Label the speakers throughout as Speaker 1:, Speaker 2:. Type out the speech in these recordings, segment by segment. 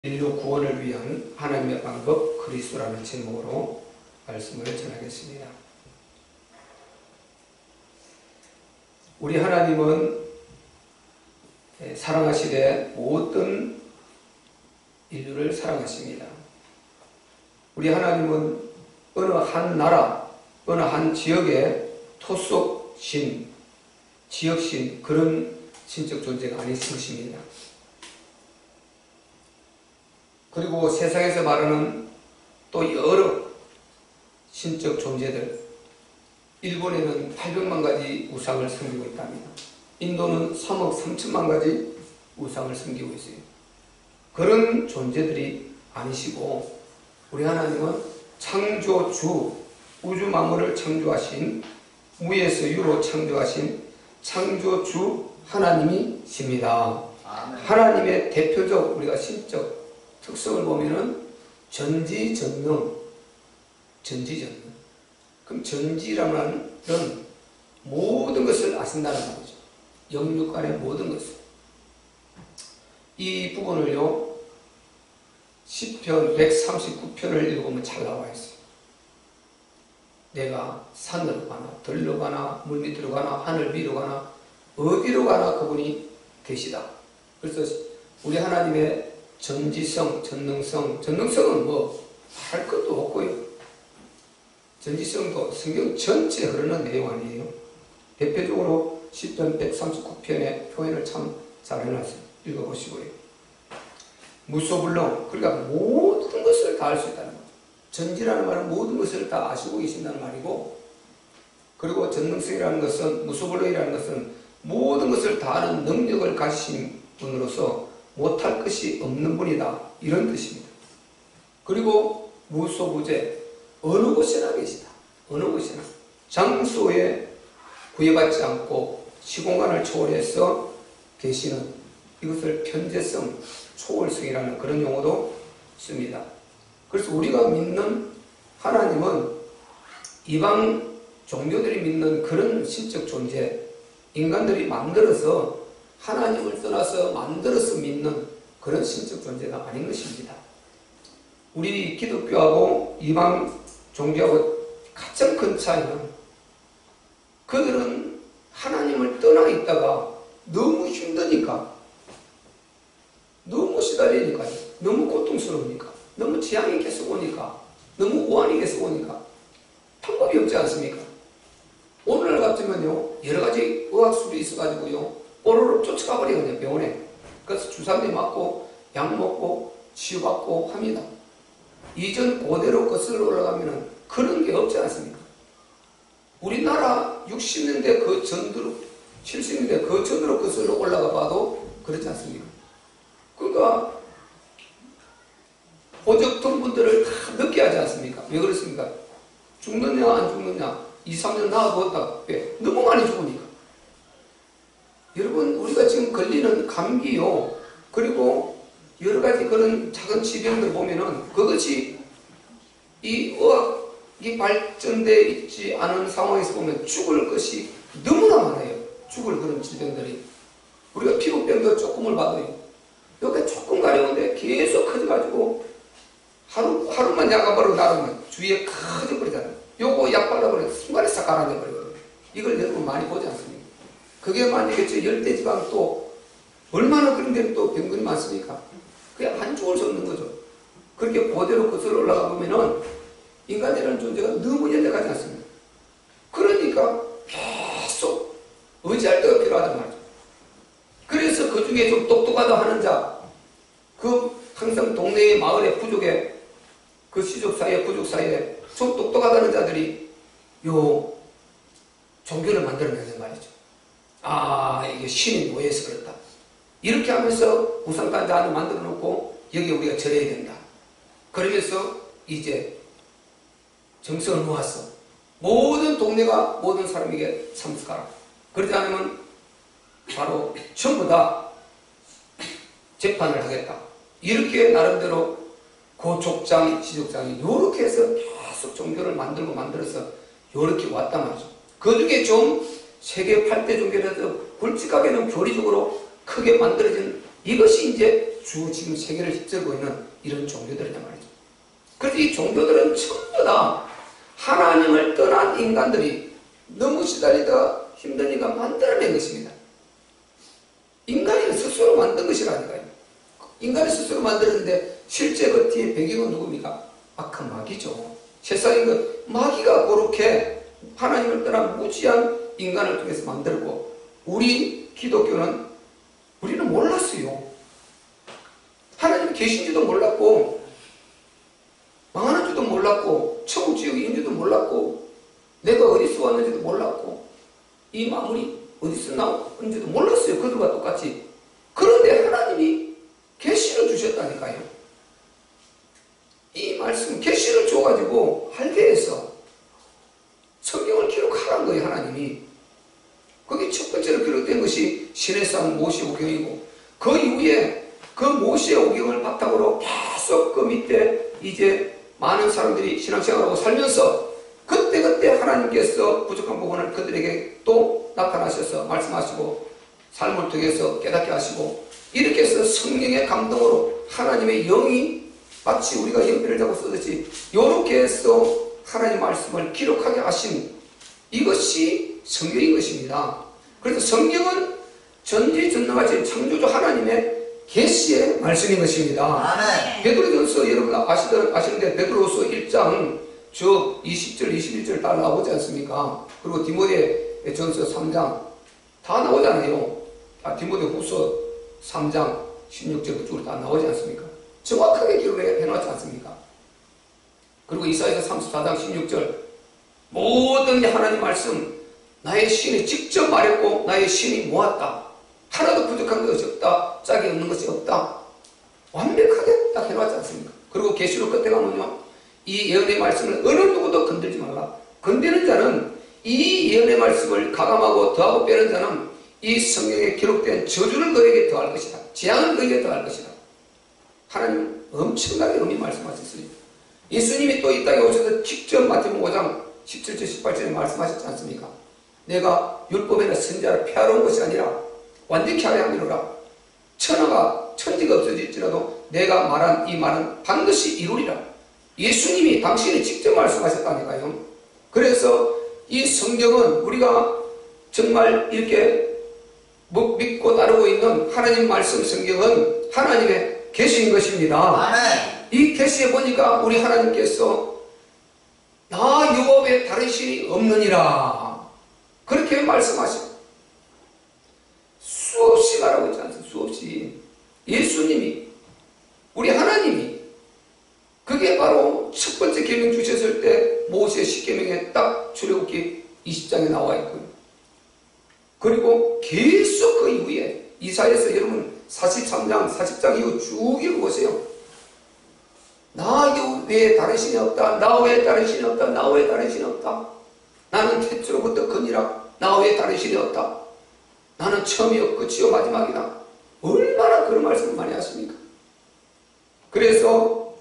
Speaker 1: 인류 구원을 위한 하나님의 방법 그리스도라는 제목으로 말씀을 전하겠습니다. 우리 하나님은 사랑하시되 모든 인류를 사랑하십니다. 우리 하나님은 어느 한 나라, 어느 한 지역의 토속신, 지역신 그런 신적 존재가 아니십니다. 그리고 세상에서 말하는 또 여러 신적 존재들, 일본에는 800만 가지 우상을 섬기고 있답니다. 인도는 3억 3천만 가지 우상을 섬기고 있어요. 그런 존재들이 아니시고 우리 하나님은 창조주, 우주 만물을 창조하신, 무에서 유로 창조하신 창조주 하나님이십니다. 하나님의 대표적 우리가 신적 특성을 보면은 전지전능. 그럼 전지라는 모든 것을 아신다는 말이죠. 영육 안의 모든 것을. 이 부분을요, 시편 139편을 읽으면 잘 나와 있어요. 내가 산으로 가나, 들로 가나, 물 밑으로 가나, 하늘 위로 가나, 어디로 가나 그분이 계시다. 그래서 우리 하나님의 전지성, 전능성은 뭐 할 것도 없고요. 전지성도 성경 전체에 흐르는 내용 아니에요. 대표적으로 시편 139편의 표현을 참 잘 해놨어요. 읽어보시고요. 무소불능, 그러니까 모든 것을 다 알 수 있다는 거죠. 전지라는 말은 모든 것을 다 아시고 계신다는 말이고, 그리고 전능성이라는 것은, 무소불능이라는 것은 모든 것을 다 아는 능력을 가지신 분으로서 못할 것이 없는 분이다, 이런 뜻입니다. 그리고 무소부재, 어느 곳에나 계시다. 어느 곳에나. 장소에 구애받지 않고 시공간을 초월해서 계시는, 이것을 편재성, 초월성이라는 그런 용어도 씁니다. 그래서 우리가 믿는 하나님은 이방 종교들이 믿는 그런 신적 존재, 인간들이 만들어서 하나님을 떠나서 만들어서 믿는 그런 신적 존재가 아닌 것입니다. 우리 기독교하고 이방 종교하고 가장 큰 차이는 그들은 하나님을 떠나 있다가 너무 힘드니까, 너무 시달리니까, 너무 고통스러우니까, 너무 재앙이 계속 오니까, 너무 오한이 계속 오니까 방법이 없지 않습니까? 오늘날 같으면요, 여러 가지 의학술이 있어가지고요, 뽀로로 쫓아가 버리거든요, 병원에. 그래서 주사비 맞고 약 먹고 치유받고 합니다. 이전 고대로 거슬러 올라가면은 그런 게 없지 않습니까? 우리나라 60년대 그 전으로, 70년대 그 전으로 거슬러 올라가 봐도 그렇지 않습니까? 그러니까 호적통 분들을 다 늦게 하지 않습니까? 왜 그렇습니까? 죽느냐 안 죽느냐, 2, 3년 나아보았다. 왜? 너무 많이 죽으니까. 여러분, 우리가 지금 걸리는 감기요, 그리고 여러 가지 그런 작은 질병들 보면은 그것이 이 의학이 발전되어 있지 않은 상황에서 보면 죽을 것이 너무나 많아요. 죽을 그런 질병들이. 우리가 피부병도 조금을 봐도요, 여기 조금 가려운데 계속 커져가지고 하루만 약 안 바르고 나가면 주위에 커져버리잖아요. 요거 약 발라버리면 순간에 싹 가라앉아버리거든요. 이걸 여러분 많이 보지 않습니까? 그게 만약에 저 열대지방 또 얼마나 그런 데는 또 병들이 많습니까? 그게 안 죽을 수 없는 거죠. 그렇게 고대로 거슬러 올라가 보면은 인간이라는 존재가 너무 연약하지 않습니까? 그러니까 계속 의지할 때가 필요하단 말이죠. 그래서 그 중에 좀 똑똑하다 하는 자, 그 항상 동네의 마을의 부족에, 그 시족 사이에, 부족 사이에 좀 똑똑하다는 자들이 요 종교를 만들어내는 말이죠. 아, 이게 신이 모여서 그렇다. 이렇게 하면서 우상단자 하나 만들어 놓고 여기 우리가 절해야 된다. 그러면서 이제 정성을 모았어. 모든 동네가 모든 사람에게 참석하라. 그러지 않으면 바로 전부 다 재판을 하겠다. 이렇게 나름대로 고족장, 시족장이 이렇게 해서 계속 종교를 만들어서 이렇게 왔단 말이죠. 그 중에 좀 세계 8대 종교라도 굵직하게는 교리적으로 크게 만들어진 이것이 이제 지금 세계를 휩쓸고 있는 이런 종교들이란 말이죠. 그래서 이 종교들은 전부 다 하나님을 떠난 인간들이 너무 시달리다 힘드니까 만들어낸 것입니다. 인간이 스스로 만든 것이라니까요. 인간이 스스로 만들었는데 실제 그 뒤에 배경은 누굽니까? 악한 마귀죠. 세상에 그 마귀가 그렇게 하나님을 떠난 무지한 인간을 통해서 만들고, 우리 기독교는 우리는 몰랐어요. 하나님이 계신지도 몰랐고 망하는 줄도 몰랐고 천국 지옥이 있는지도 몰랐고 내가 어디서 왔는지도 몰랐고 이 만물이 어디서 나온지도 몰랐어요. 그들과 똑같이. 그런데 하나님이 계시를 주셨다니까요. 이 말씀 계시를 줘가지고 알게 해서 성경을 기록하란 거예요. 하나님이. 거기 첫 번째로 기록된 것이 시내산 모세오경이고, 그 이후에 그 모세오경을 바탕으로 계속 그 밑에 이제 많은 사람들이 신앙생활하고 살면서 그때 하나님께서 부족한 부분을 그들에게 또 나타나셔서 말씀하시고 삶을 통해서 깨닫게 하시고, 이렇게 해서 성령의 감동으로 하나님의 영이 마치 우리가 연필을 잡고 쓰듯이 이렇게 해서 하나님 말씀을 기록하게 하신 이것이 성경인 것입니다. 그래서 성경은 전지전능하신 창조주 하나님의 계시의 말씀인 것입니다.
Speaker 2: 아멘.
Speaker 1: 베드로전서 여러분 아시는데 베드로서 1장 저 20절 21절 다 나오지 않습니까? 그리고 디모데전서 3장 다 나오잖아요. 디모데후서 3장 16절 그쪽으로 다 나오지 않습니까? 정확하게 기록해 놓지 않습니까? 그리고 이사야서 34장 16절 모든 하나님 말씀 나의 신이 직접 말했고 나의 신이 모았다. 하나도 부족한 것이 없다. 짝이 없는 것이 없다. 완벽하게 딱 해놓지 않습니까? 그리고 계시록 끝에 가면요, 이 예언의 말씀을 어느 누구도 건들지 말라. 건드는 자는 이 예언의 말씀을 가감하고 더하고 빼는 자는 이 성경에 기록된 저주를 그에게 더할 것이다. 재앙을 그에게 더할 것이다. 하나님 엄청나게 의미 말씀하셨어요. 예수님이 또 이 땅에 오셔서 직접 마태복음 5장 17절 18절에 말씀하셨지 않습니까? 내가 율법에는 선지자를 폐하러 온 것이 아니라 완전히 하게 함이로라. 천지가 없어질지라도 내가 말한 이 말은 반드시 이루리라. 예수님이 당신이 직접 말씀하셨다니까요. 그래서 이 성경은 우리가 정말 이렇게 믿고 따르고 있는 하나님 말씀 성경은 하나님의 계시인 것입니다.
Speaker 2: 아멘.
Speaker 1: 이 계시에 보니까 우리 하나님께서 나 여호와 외에 다른 신이 없느니라 그렇게 말씀하시고 수없이 말하고 있지 않습니까? 수없이 예수님이 우리 하나님이 그게 바로 첫 번째 계명 주셨을 때 모세 10계명에 딱 출애굽기 20장에 나와 있고요. 그리고 계속 그 이후에 이사야서 여러분 43장 40장 이후 쭉 읽어보세요. 나 외에 다른 신이 없다. 나 외에 다른 신이 없다. 나 외에 다른 신이 없다. 나는 태초로부터 근이라. 나 외에 다른 신이 없다. 나는 처음이요 끝이요 마지막이다. 얼마나 그런 말씀을 많이 하십니까? 그리고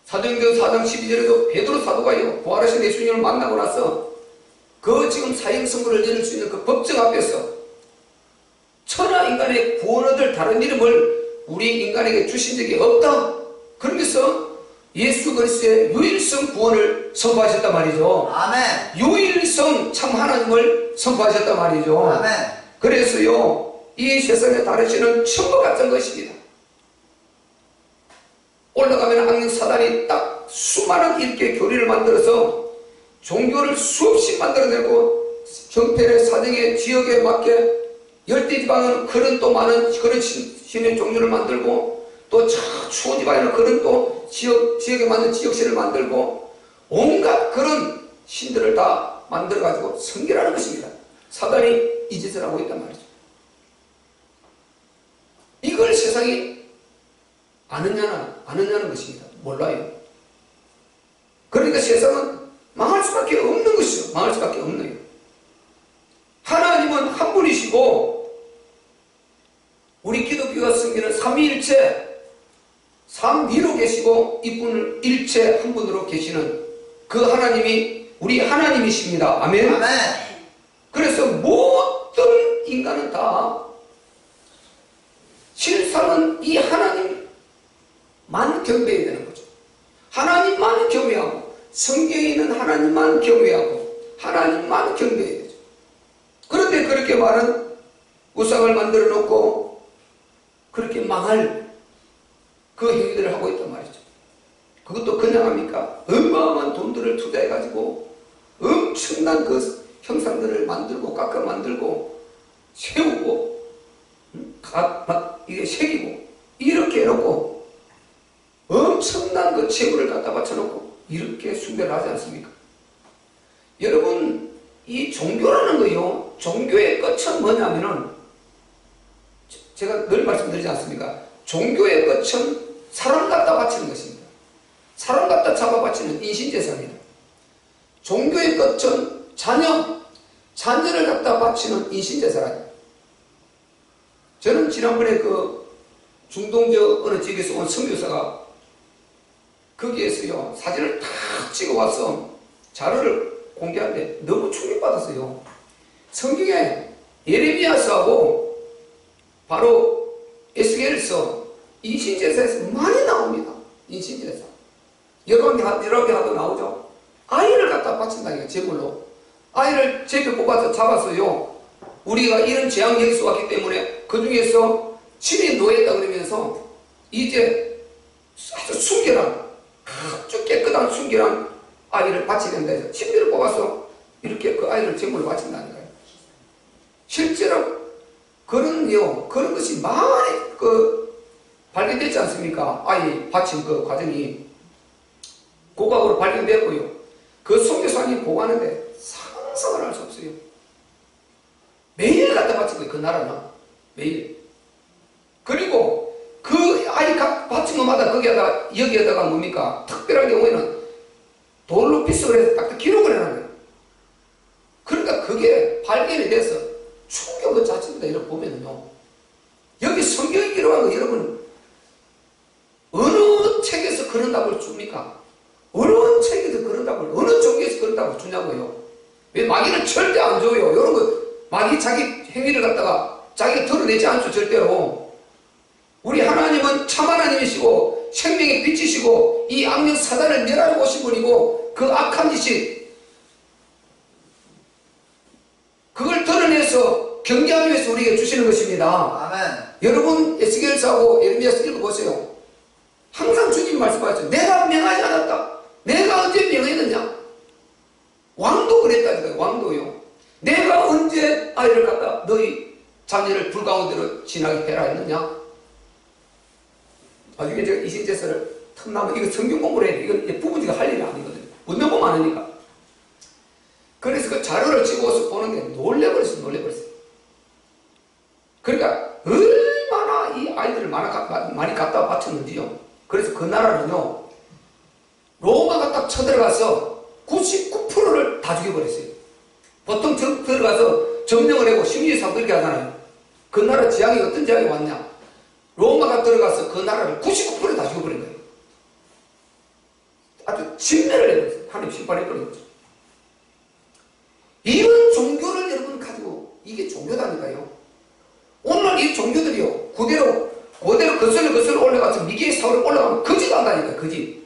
Speaker 1: 사도행전 4장 12절에도 베드로 사도가요 부활하신 예수님을 만나고 나서 그 지금 사형선고를 내릴 수 있는 그 법정 앞에서 천하 인간의 구원 얻을 다른 이름을 우리 인간에게 주신 적이 없다. 그러면서 예수 그리스도의 유일성 구원을 선포하셨단 말이죠.
Speaker 2: 아멘.
Speaker 1: 유일성 참 하나님을 선포하셨단 말이죠.
Speaker 2: 아멘.
Speaker 1: 그래서요 이 세상에 다른 신은 천부 같은 것입니다. 올라가면 악령 사단이 딱 수많은 이렇게 교리를 만들어서 종교를 수없이 만들어내고 형편의 사정의 지역에 맞게 열대지방은 그런 또 많은 그런 신의 종류를 만들고 또 추운 지방에는 그런 또 지역에 맞는 지역신을 만들고 온갖 그런 신들을 다 만들어가지고 성결하는 것입니다. 사단이 이 짓을 하고 있단 말이죠. 이걸 세상이 아느냐는 것입니다. 몰라요. 그러니까 세상은 망할 수밖에 없는 것이죠. 망할 수밖에 없네요. 하나님은 한 분이시고 우리 기독교가 섬기는 삼위일체 삼위로 계시고 이분을 일체 한 분으로 계시는 그 하나님이 우리 하나님이십니다. 아멘.
Speaker 2: 아멘.
Speaker 1: 그래서 모든 인간은 다 신앙은 이 하나님만 경배해야 되는 거죠. 하나님만 경외하고 성경에 있는 하나님만 경외하고 하나님만 경배해야 되죠. 그런데 그렇게 말은 우상을 만들어 놓고 그렇게 망할 그 행위들을 하고 있단 말이죠. 그것도 그냥 합니까? 어마어마한 돈들을 투자해가지고 엄청난 그 형상들을 만들고 깎아 만들고 세우고 이게 새기고 이렇게 해놓고 엄청난 그 재물을 갖다 바쳐놓고 이렇게 숭배를 하지 않습니까? 여러분, 이 종교라는 거요, 종교의 끝은 뭐냐면은 제가 늘 말씀드리지 않습니까? 종교의 끝은 사람 갖다 바치는 것입니다. 사람 갖다 잡아 바치는 인신제사입니다. 종교의 끝은 자녀를 갖다 바치는 인신제사라니. 저는 지난번에 그 중동 어느 지역에서 온 선교사가 거기에서요 사진을 다 찍어와서 자료를 공개하는데 너무 충격받았어요. 성경에 예레미야서하고 바로 에스겔서 인신제사에서 많이 나옵니다. 인신제사 여러 개 하도 나오죠. 아이를 갖다 바친다니까. 제물로 아이를 제비 뽑아서 잡아서요, 우리가 이런 재앙 여기서 왔기 때문에 그 중에서 침이 놓였다 그러면서 이제 아주 순결한 아주 깨끗한 순결한 아이를 바쳐야 된다 해서 침대를 뽑아서 이렇게 그 아이를 제물로 바친다는 거예요. 실제로 그런 것이 많이 발견되지 않습니까? 아이 바친 그 과정이 고각으로 발견되었고요. 그 선교사님 보고하는데 상상을 할 수 없어요. 매일 갖다 바친 거예요. 그 나라는 매일. 그리고 그 아이 바친 것마다 여기에다가 뭡니까? 특별한 경우에는 돌로 빗속을 해서 딱 기록을 해놓은 거예요. 그러니까 그게 발견이 돼서 충격 그 자체입니다. 이렇게 보면은요. 여기 성경이 기록한 거 여러분 어느 책에서 그런 답을 줍니까? 어느 책에서 그런 답을, 어느 종교에서 그런 답을 주냐고요. 왜 마귀는 절대 안 줘요. 이런 거 마귀 자기 행위를 갖다가 자기가 드러내지 않죠. 절대로. 우리 하나님은 참 하나님이시고 생명의 빛이시고 이 악령 사단을 멸하러 오신 분이고 그 악한 짓이 그걸 드러내서 경계하기 위해서 우리에게 주시는 것입니다.
Speaker 2: 아멘.
Speaker 1: 여러분 에스겔서하고 예레미야서 읽어보세요. 항상 주님이 말씀하셨죠. 내가 명하지 않았다. 내가 언제 명했느냐? 왕도 그랬다니까요. 왕도요. 내가 언제 아이를 갖다 너희 자녀를 불 가운데로 지나게 해라 했느냐? 나중에 제가 이신제사를 틈나면 이거 성경 공부를 해야 돼. 이건 부부지가 할 일이 아니거든요. 문명법 많으니까. 그래서 그 자료를 찍어서 보는데 놀래버렸어요. 그러니까 얼마나 이 아이들을 많이 갖다 바쳤는지요. 그래서 그 나라는요, 로마가 딱 쳐들어가서 99%를 다 죽여버렸어요. 보통 들어가서 점령을 하고 심리사고 이렇게 하잖아요. 그 나라 지향이 어떤 지향이 왔냐? 로마가 들어가서 그 나라를 99% 다 죽여버린 거예요. 아주 진멸을 해버렸어요. 하나님 심판해버린 거죠. 이런 종교를 여러분 가지고 이게 종교다니까요. 오늘 이 종교들이요, 그대로 거슬러 올라가서 미개의 사회로 올라가면 거짓 한다니까. 거짓.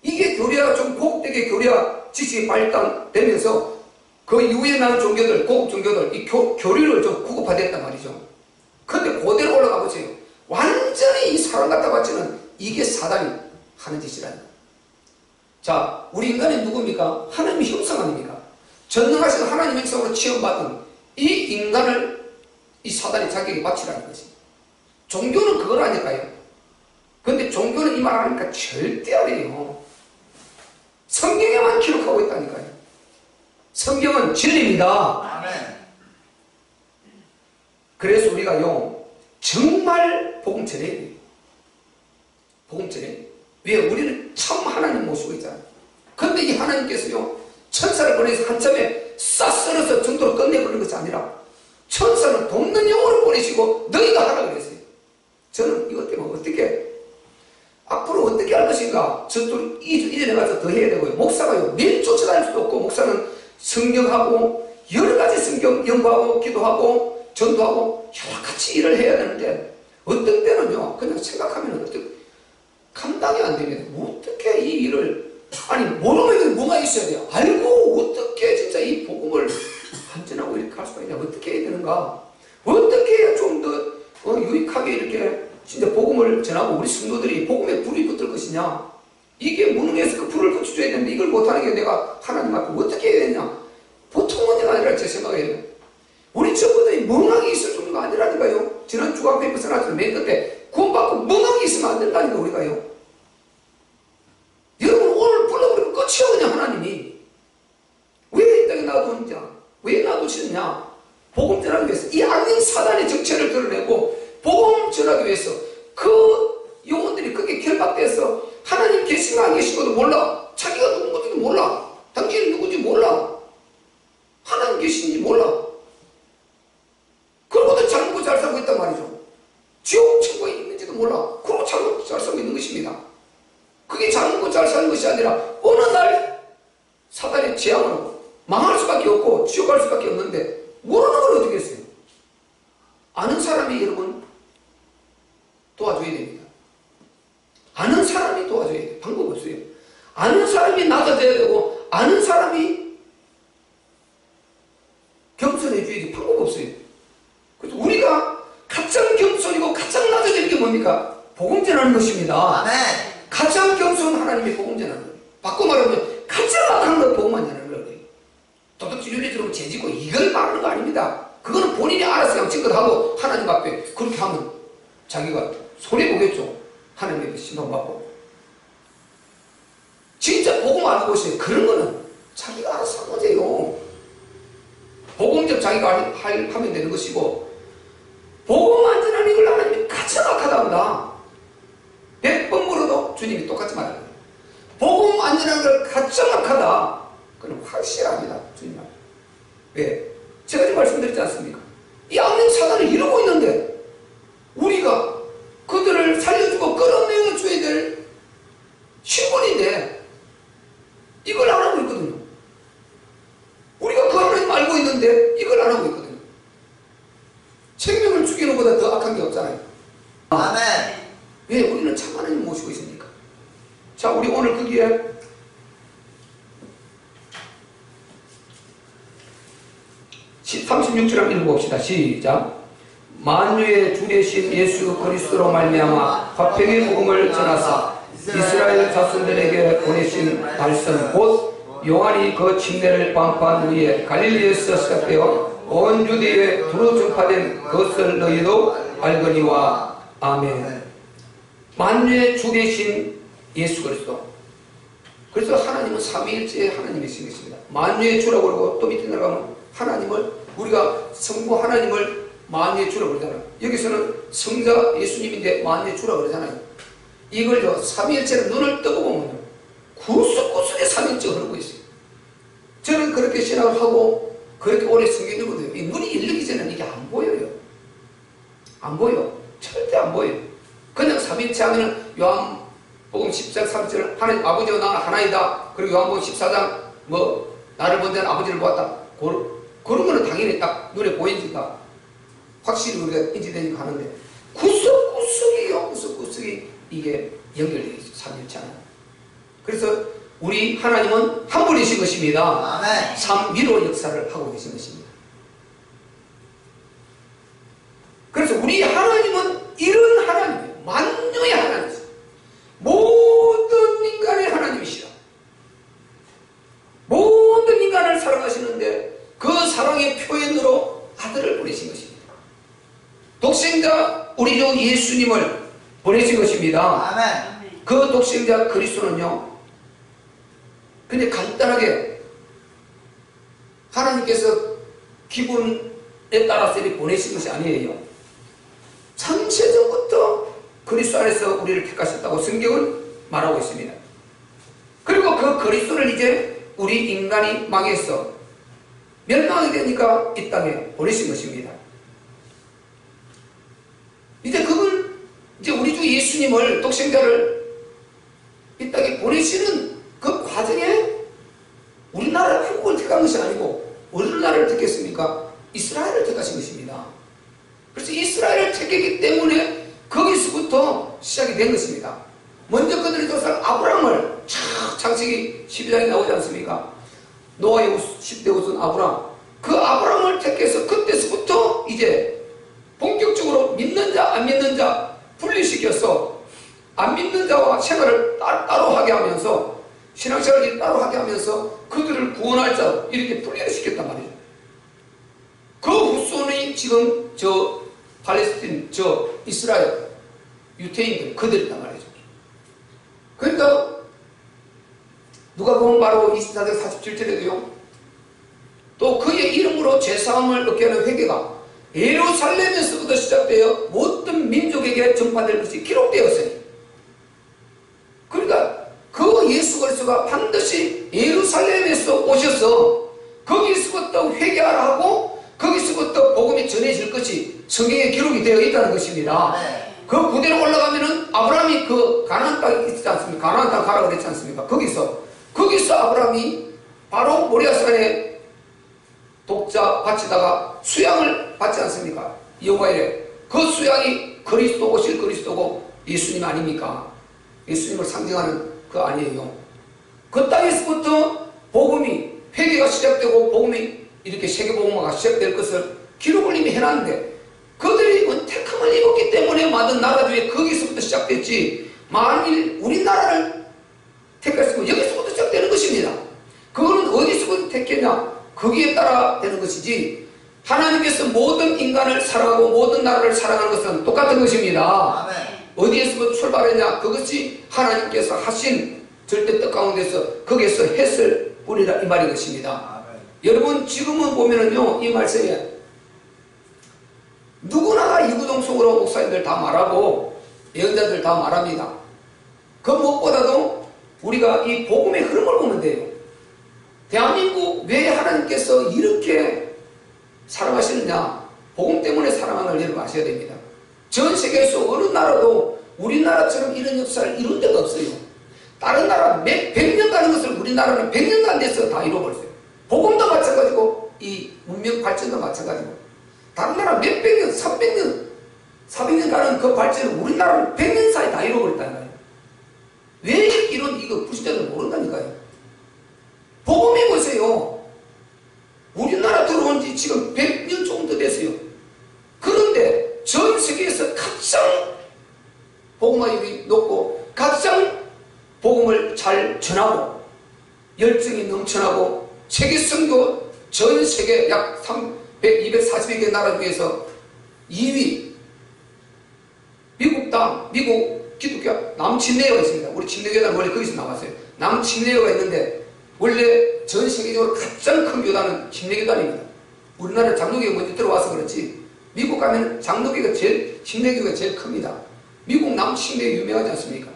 Speaker 1: 이게 교리가 좀 고급되게 교리가 지식이 발달되면서 그 이후에 나는 종교들, 고급 종교들, 이 교리를 좀 고급화됐단 말이죠. 근데 그대로 올라가 보세요. 완전히 이 사람 갖다 바치는 이게 사단이 하는 짓이라는 거예요. 자, 우리 인간이 누굽니까? 하나님의 형상 아닙니까? 전능하신 하나님의 형상으로 취급받은 이 인간을 이 사단이 자기에게 바치라는 것이. 종교는 그거라니까요. 근데 종교는 이 말 하니까 절대 아니에요. 성경에만 기록하고 있다니까요. 성경은 진리입니다.
Speaker 2: 아멘.
Speaker 1: 그래서 우리가요, 정말 복음 전해야 돼요. 복음 전해. 왜? 우리는 참 하나님 모시고 있잖아요. 근데 이 하나님께서요, 천사를 보내서 한참에 싹 썰어서 정도로 끝내버리는 것이 아니라 천사는 돕는 영혼을 보내시고 너희가 하라 그랬어요. 저는 이것 때문에 어떻게 앞으로 어떻게 할 것인가? 저도 이전에 가서 더 해야 되고요. 목사가요, 매일 쫓아다닐 수도 없고, 목사는 성경하고 여러 가지 성경 연구하고 기도하고 전도하고 여러 가지 일을 해야 되는데 어떤 때는요, 그냥 생각하면 어떻게 감당이 안 됩니다. 어떻게 이 일을, 아니, 모르면 뭐가 있어야 돼요. 알고 어떻게 진짜 이 복음을 안전하고 이렇게 할 수가 있냐. 어떻게 해야 되는가. 어떻게 해야 좀 더 유익하게 이렇게 진짜 복음을 전하고 우리 성도들이 복음에 불이 붙을 것이냐. 이게 무능해서 그 불을 붙여줘야 되는데 이걸 못하는 게 내가 하나님 앞에 어떻게 해야 되냐. 보통 문제가 아니라 제 생각에는. 우리 전부 다 멍하게 있을 정도가 아니라니까요. 지난 주간편에 벗어났을 맨 끝에 구원받고 멍하게 있으면 안 된다니까 우리가요. 여러분 오늘 불러버리면 끝이야 그냥 하나님이. 왜 이 땅에 놔두느냐. 왜 놔두시느냐. 복음 전하기 위해서 이 악령 사단의 정체를 드러내고 복음 전하기 위해서 그 영혼들이 그게 결박돼서 하나님 계신 거 안 계신 것도 몰라. 자기가 누군지도 몰라. 당신이 누군지 몰라. 하나님 계신지 몰라. 그러고도 잘 먹고 잘 살고 있단 말이죠. 지옥 천국에 있는지도 몰라. 그러고 잘 먹고 잘 살고 있는 것입니다. 그게 잘 먹고 잘 사는 것이 아니라 어느 날 사단의 재앙으로 망할 수밖에 없고 지옥 갈 수밖에 없는데 모르는 걸 어떻게 했어요? 아는 사람이 여러분 도와줘야 됩니다. 아는 사람이 도와줘야 돼요. 방법 없어요. 아는 사람이 낮아져야 되고 아는 사람이 겸손해줘야지. 방법 없어요. 그래서 우리가 가장 겸손이고 가장 낮아지는 게 뭡니까? 복음 전하는 것입니다.
Speaker 2: 아멘.
Speaker 1: 가장 겸손한 하나님의 복음 전하는 거예요. 바꿔 말하면 가장 악한 것 복음만 전하는 거예요. 도덕질 윤리적으로 죄짓고 이걸 말하는 거 아닙니다. 그거는 본인이 알아서 양심껏 하고 하나님 앞에 그렇게 하면 자기가 손해보겠죠. 하나님의 심판받고. 진짜 복음 알고 있어요. 그런 거는 자기가 알아서 하는 거예요. 복음적 자기가 하면 되는 것이고 복음 안 전하는 이걸 하나님이 가장 악하다 한다. 100번 물어도 주님이 똑같이 말하는 거예요. 복음 안 전하는 걸 가장 악하다. 그건 확실합니다. 주님 앞에. 왜? 제가 지금 말씀드렸지 않습니까? 이 악령 사단을 이루고 있는데 우리가 그들을 살려주고 끌어내어 줘야 될 신분인데 이걸 안 하고 있거든요. 우리가 그 하나님 알고 있는데 이걸 안 하고 있거든요. 생명을 죽이는 것보다 더 악한 게 없잖아요.
Speaker 2: 아멘.
Speaker 1: 왜? 우리는 참 하나님 모시고 있으니까. 자, 우리 오늘 거기에 36절 한번 읽어봅시다. 시작. 만유의 주 되신 예수 그리스도로 말미암아 화평의 복음을 전하사 이스라엘 자손들에게 보내신 말씀 곧 요한이 그 침례를 반포한 후에 갈릴리에서 시작되어 온 유대에 두루 전파된 것을 너희도 알거니와. 아멘. 만유의 주 되신 예수 그리스도. 그래서 하나님은 삼위일체 하나님이신 것입니다. 만유의 주라고 그러고 또 밑에 내려가면 하나님을 우리가 성부 하나님을 만유의 주라고 그러잖아요. 여기서는 성자 예수님인데 만유의 주라고 그러잖아요. 이걸요 삼위일체는 눈을 뜨고 보면 구석구석에 삼위일체가 흐르고 있어요. 저는 그렇게 신학을 하고 그렇게 오래 성경 읽거든요. 눈이 일르기 전에는 이게 안 보여요. 안 보여. 절대 안 보여요. 그냥 삼위일체 하면은 요한복음 10장 3절 하나님 아버지와 나는 하나이다. 그리고 요한복음 14장 뭐 나를 본 자는 아버지를 보았다. 그런 거는 당연히 딱 눈에 보이니까 확실히 우리가 인지되니까 하는데 구석구석이요. 구석구석이 이게 연결되어 있어요. 삼위일체 하나. 그래서 우리 하나님은 한 분이신 것입니다.
Speaker 2: 아멘.
Speaker 1: 삼위로 역사를 하고 계신 것입니다. 그래서 우리 하나님은 이런 하나님이에요. 만유의 하나님이세요. 모든 인간의 하나님이시라. 모든 인간을 사랑하시는데 그 사랑의 표현으로 아들을 보내신 것입니다. 독생자 우리 주 예수님을 보내신 것입니다.
Speaker 2: 아멘.
Speaker 1: 그 독생자 그리스도는요, 근데 간단하게 하나님께서 기분에 따라서 이렇게 보내신 것이 아니에요. 창세전부터 그리스도 안에서 우리를 택하셨다고 성경은 말하고 있습니다. 그리고 그 그리스도를 이제 우리 인간이 망해서 멸망하게 되니까 이 땅에 보내신 것입니다. 이제 그건 이제 우리 주 예수님을 독생자를 이 땅에 보내시는 그 과정에 우리나라 한국을 택한 것이 아니고 어느 나라를 택했습니까? 이스라엘을 택하신 것입니다. 그래서 이스라엘을 택했기 때문에 거기서부터 시작이 된 것입니다. 먼저 그들의 조상 아브라함을 창세기 12장에 나오지 않습니까? 노아의 10대 후손 아브라함, 그 아브라함을 택해서 그때서부터 이제 본격적으로 믿는 자 안 믿는 자 분리시켜서 안 믿는 자와 생활을 따로 하게 하면서 신앙생활을 따로 하게 하면서 그들을 구원할 자 이렇게 분리를 시켰단 말이죠. 그 후손이 지금 저 팔레스틴, 저 이스라엘 유태인들 그들이단 말이죠. 그러니까 누가 보면 바로 24장 47절에도요. 또 그의 이름으로 죄사함을 얻게 하는 회개가 예루살렘에서부터 시작되어 모든 민족에게 전파될 것이 기록되었으니, 그러니까 그 예수 그리스도가 반드시 예루살렘에서 오셔서 거기서부터 회개하라 하고 거기서부터 복음이 전해질 것이 성경에 기록이 되어 있다는 것입니다. 그 부대로 올라가면은 아브라함이 그 가나안 땅에 있지 않습니까? 가나안 땅 가라 그랬지 않습니까? 거기서 아브라함이 바로 모리아산에 독자 바치다가 수양을 받지 않습니까? 여호와의 그 수양이 그리스도 오실 그리스도고 예수님 아닙니까? 예수님을 상징하는 그 아니에요. 그 땅에서부터 복음이 회개가 시작되고 복음이 이렇게 세계복음화가 시작될 것을 기록을 이미 해놨는데, 그들이 택함을 입었기 때문에 만든 나라 중에 거기서부터 시작됐지, 만일 우리나라를 택했으면 여기서부터 시작되는 것입니다. 그거는 어디서부터 택했냐? 거기에 따라 되는 것이지, 하나님께서 모든 인간을 사랑하고 모든 나라를 사랑하는 것은 똑같은 것입니다. 어디에서부터 출발했냐? 그것이 하나님께서 하신 절대 뜻 가운데서 거기에서 했을 뿐이라 이 말인 것입니다. 여러분 지금은 보면은요, 이 말씀에 누구나 다 이구동성으로 목사님들 다 말하고 예언자들 다 말합니다. 그 무엇보다도 우리가 이 복음의 흐름을 보면 돼요. 대한민국 왜 하나님께서 이렇게 사랑하시느냐? 복음 때문에 사랑하는 걸 여러분 아셔야 됩니다. 전 세계에서 어느 나라도 우리나라처럼 이런 역사를 이룬 데가 없어요. 다른 나라 몇 백년 가는 것을 우리나라는 100년도 안 돼서 다 이뤄버렸어요. 복음도 마찬가지고 이 문명 발전도 마찬가지고, 다른 나라 몇백 년, 300년, 400년 가는 그 발전을 우리나라는 100년 사이에 다 이뤄버렸다는 거예요. 왜 이렇게 이런 이거 불신자들 모른다니까요. 복음해 보세요. 우리나라 들어온 지 지금 100년 정도 됐어요. 그런데 전 세계에서 가장 복음화율이 높고 가장 복음을 잘 전하고 열정이 넘쳐나고 세계 선교 전 세계 약 240여 개 나라 중에서 2위 미국 땅, 미국 기독교 남침례교가 있습니다. 우리 침례교단은 원래 거기서 나왔어요. 남침례교가 있는데 원래 전 세계적으로 가장 큰 교단은 침례교단입니다. 우리나라 장로교가 먼저 들어와서 그렇지, 미국 가면 장로교가 침례교가 제일 큽니다. 미국 남침례 유명하지 않습니까?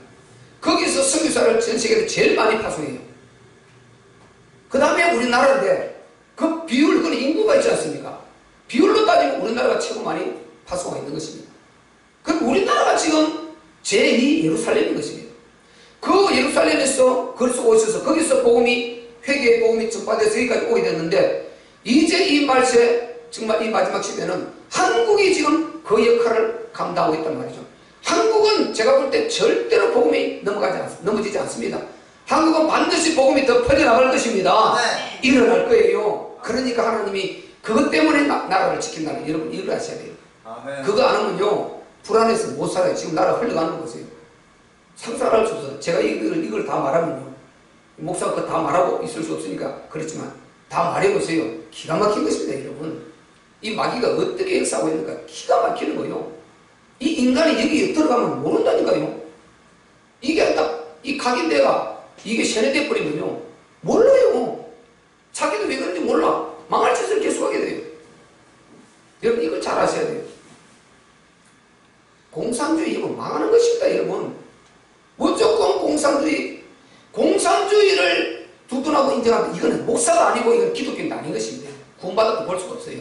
Speaker 1: 거기서 선교사를 전 세계로 제일 많이 파송해요. 그 다음에 우리나라인데 그 비율, 그건 인구가 있지 않습니까? 비율로 따지면 우리나라가 최고 많이 파송하고 있는 것입니다. 그럼 우리나라가 지금 제2 예루살렘인 것입니다. 그 예루살렘에서 그리스도가 오셔서 거기서 복음이, 회개의 복음이 전파돼서 여기까지 오게 됐는데, 이제 이 말세 정말 이 마지막 시대는 한국이 지금 그 역할을 감당하고 있단 말이죠. 한국은 제가 볼 때 절대로 복음이 넘어지지 않습니다. 한국은 반드시 복음이 더 퍼져나갈 것입니다. 일어날 거예요. 그러니까 하나님이 그것 때문에 나라를 지킨다는, 여러분 이걸 아셔야 돼요. 그거 안 하면요 불안해서 못 살아요. 지금 나라 흘러가는 거 보세요. 상상할 수 없어요. 제가 이걸 다 말하면요, 목사가 그거 다 말하고 있을 수 없으니까 그렇지만 다 말해보세요. 기가 막힌 것입니다. 여러분, 이 마귀가 어떻게 역사하고 있는가 기가 막히는 거예요. 이 인간이 여기 들어가면 모른다니까요. 이게 딱 이 각인대가 이게 세뇌돼 버리면요 몰라요. 자기도 왜 그런지 몰라. 망할 짓을 계속하게 돼요. 여러분 이걸 잘 아셔야 돼요. 공산주의 이거 망하는 것입니다. 여러분 무조건 공산주의를 두둔하고 인정하면 이거는 목사가 아니고 이건 기독교는 아닌 것입니다. 구원받았고 볼 수가 없어요.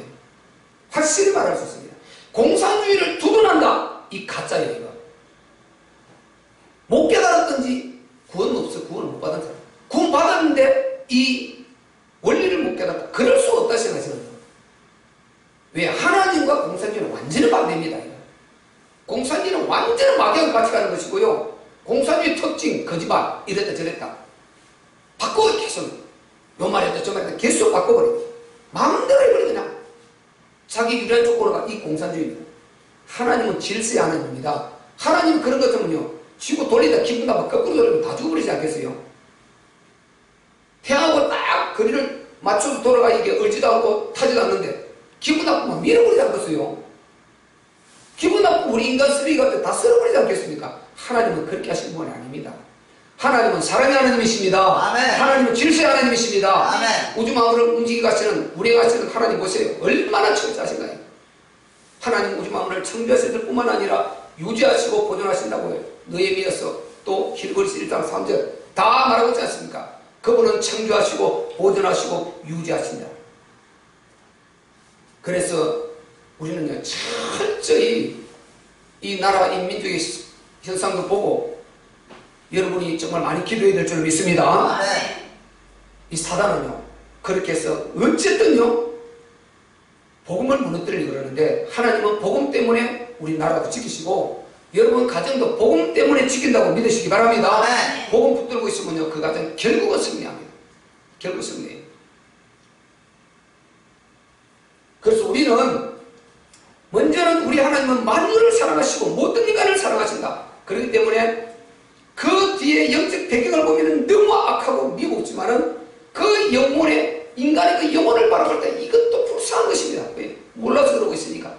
Speaker 1: 확실히 말할 수 있습니다. 공산주의를 두둔한다, 이 가짜예요. 이거 못 깨달았든지 구원 없어. 구원을 못 받은 사람, 구원 받았는데 이 원리를 못 깨달았다, 그럴 수 없다 생각하시는 거예요. 왜? 하나님과 공산주의는 완전히 반대입니다. 공산주의는 완전히 억진, 거짓말, 이랬다 저랬다. 바꿔 계속. 요 말했다 저 말했다 계속 바꿔버려. 마음대로 해버려 그냥. 자기 유리한 조건으로가 이 공산주의입니다. 하나님은 질서의 하나님입니다. 하나님은 그런 것 때문에요. 쥐고 돌리다 기분 나빠 거꾸로 돌리면 다 죽어버리지 않겠어요? 태양하고 딱 거리를 맞춰서 돌아가 이게 얼지도 않고 타지도 않는데 기분 나쁘면 밀어버리지 않겠어요? 기분 나쁘면 우리 인간 쓰레기가 다 쓸어버리지 않겠습니까? 하나님은 그렇게 하시는 분이 아닙니다. 하나님은 사랑의 하나님이십니다.
Speaker 2: 아멘.
Speaker 1: 하나님은 질서의 하나님이십니다.
Speaker 2: 아멘.
Speaker 1: 우주 만물을 움직이게 하시는 우리가 하시는 하나님 보세요. 얼마나 철저하신가요? 하나님 우주 만물을 창조하실 뿐만 아니라 유지하시고 보존하신다고요. 느헤미야서 또 히브리서 1장 3절 다 말하고 있지 않습니까? 그분은 창조하시고 보존하시고 유지하신다. 그래서 우리는요 철저히 이 나라 이 민족의 현상도 보고 여러분이 정말 많이 기도해야 될 줄 믿습니다. 이 사단은요 그렇게 해서 어쨌든요 복음을 무너뜨리려고 그러는데 하나님은 복음 때문에 우리 나라도 지키시고 여러분 가정도 복음 때문에 지킨다고 믿으시기 바랍니다. 복음 붙들고 있으면요 그 가정 결국은 승리합니다. 결국 승리해요. 그래서 우리는 먼저는 우리 하나님은 만유를 사랑하시고 모든 인간을 사랑하신다. 그렇기 때문에 그 뒤에 영적 배경을 보면 너무 악하고 미혹지만은 그 영혼의 인간의 그 영혼을 바라볼 때 이것도 불쌍한 것입니다. 왜? 몰라서 그러고 있으니까.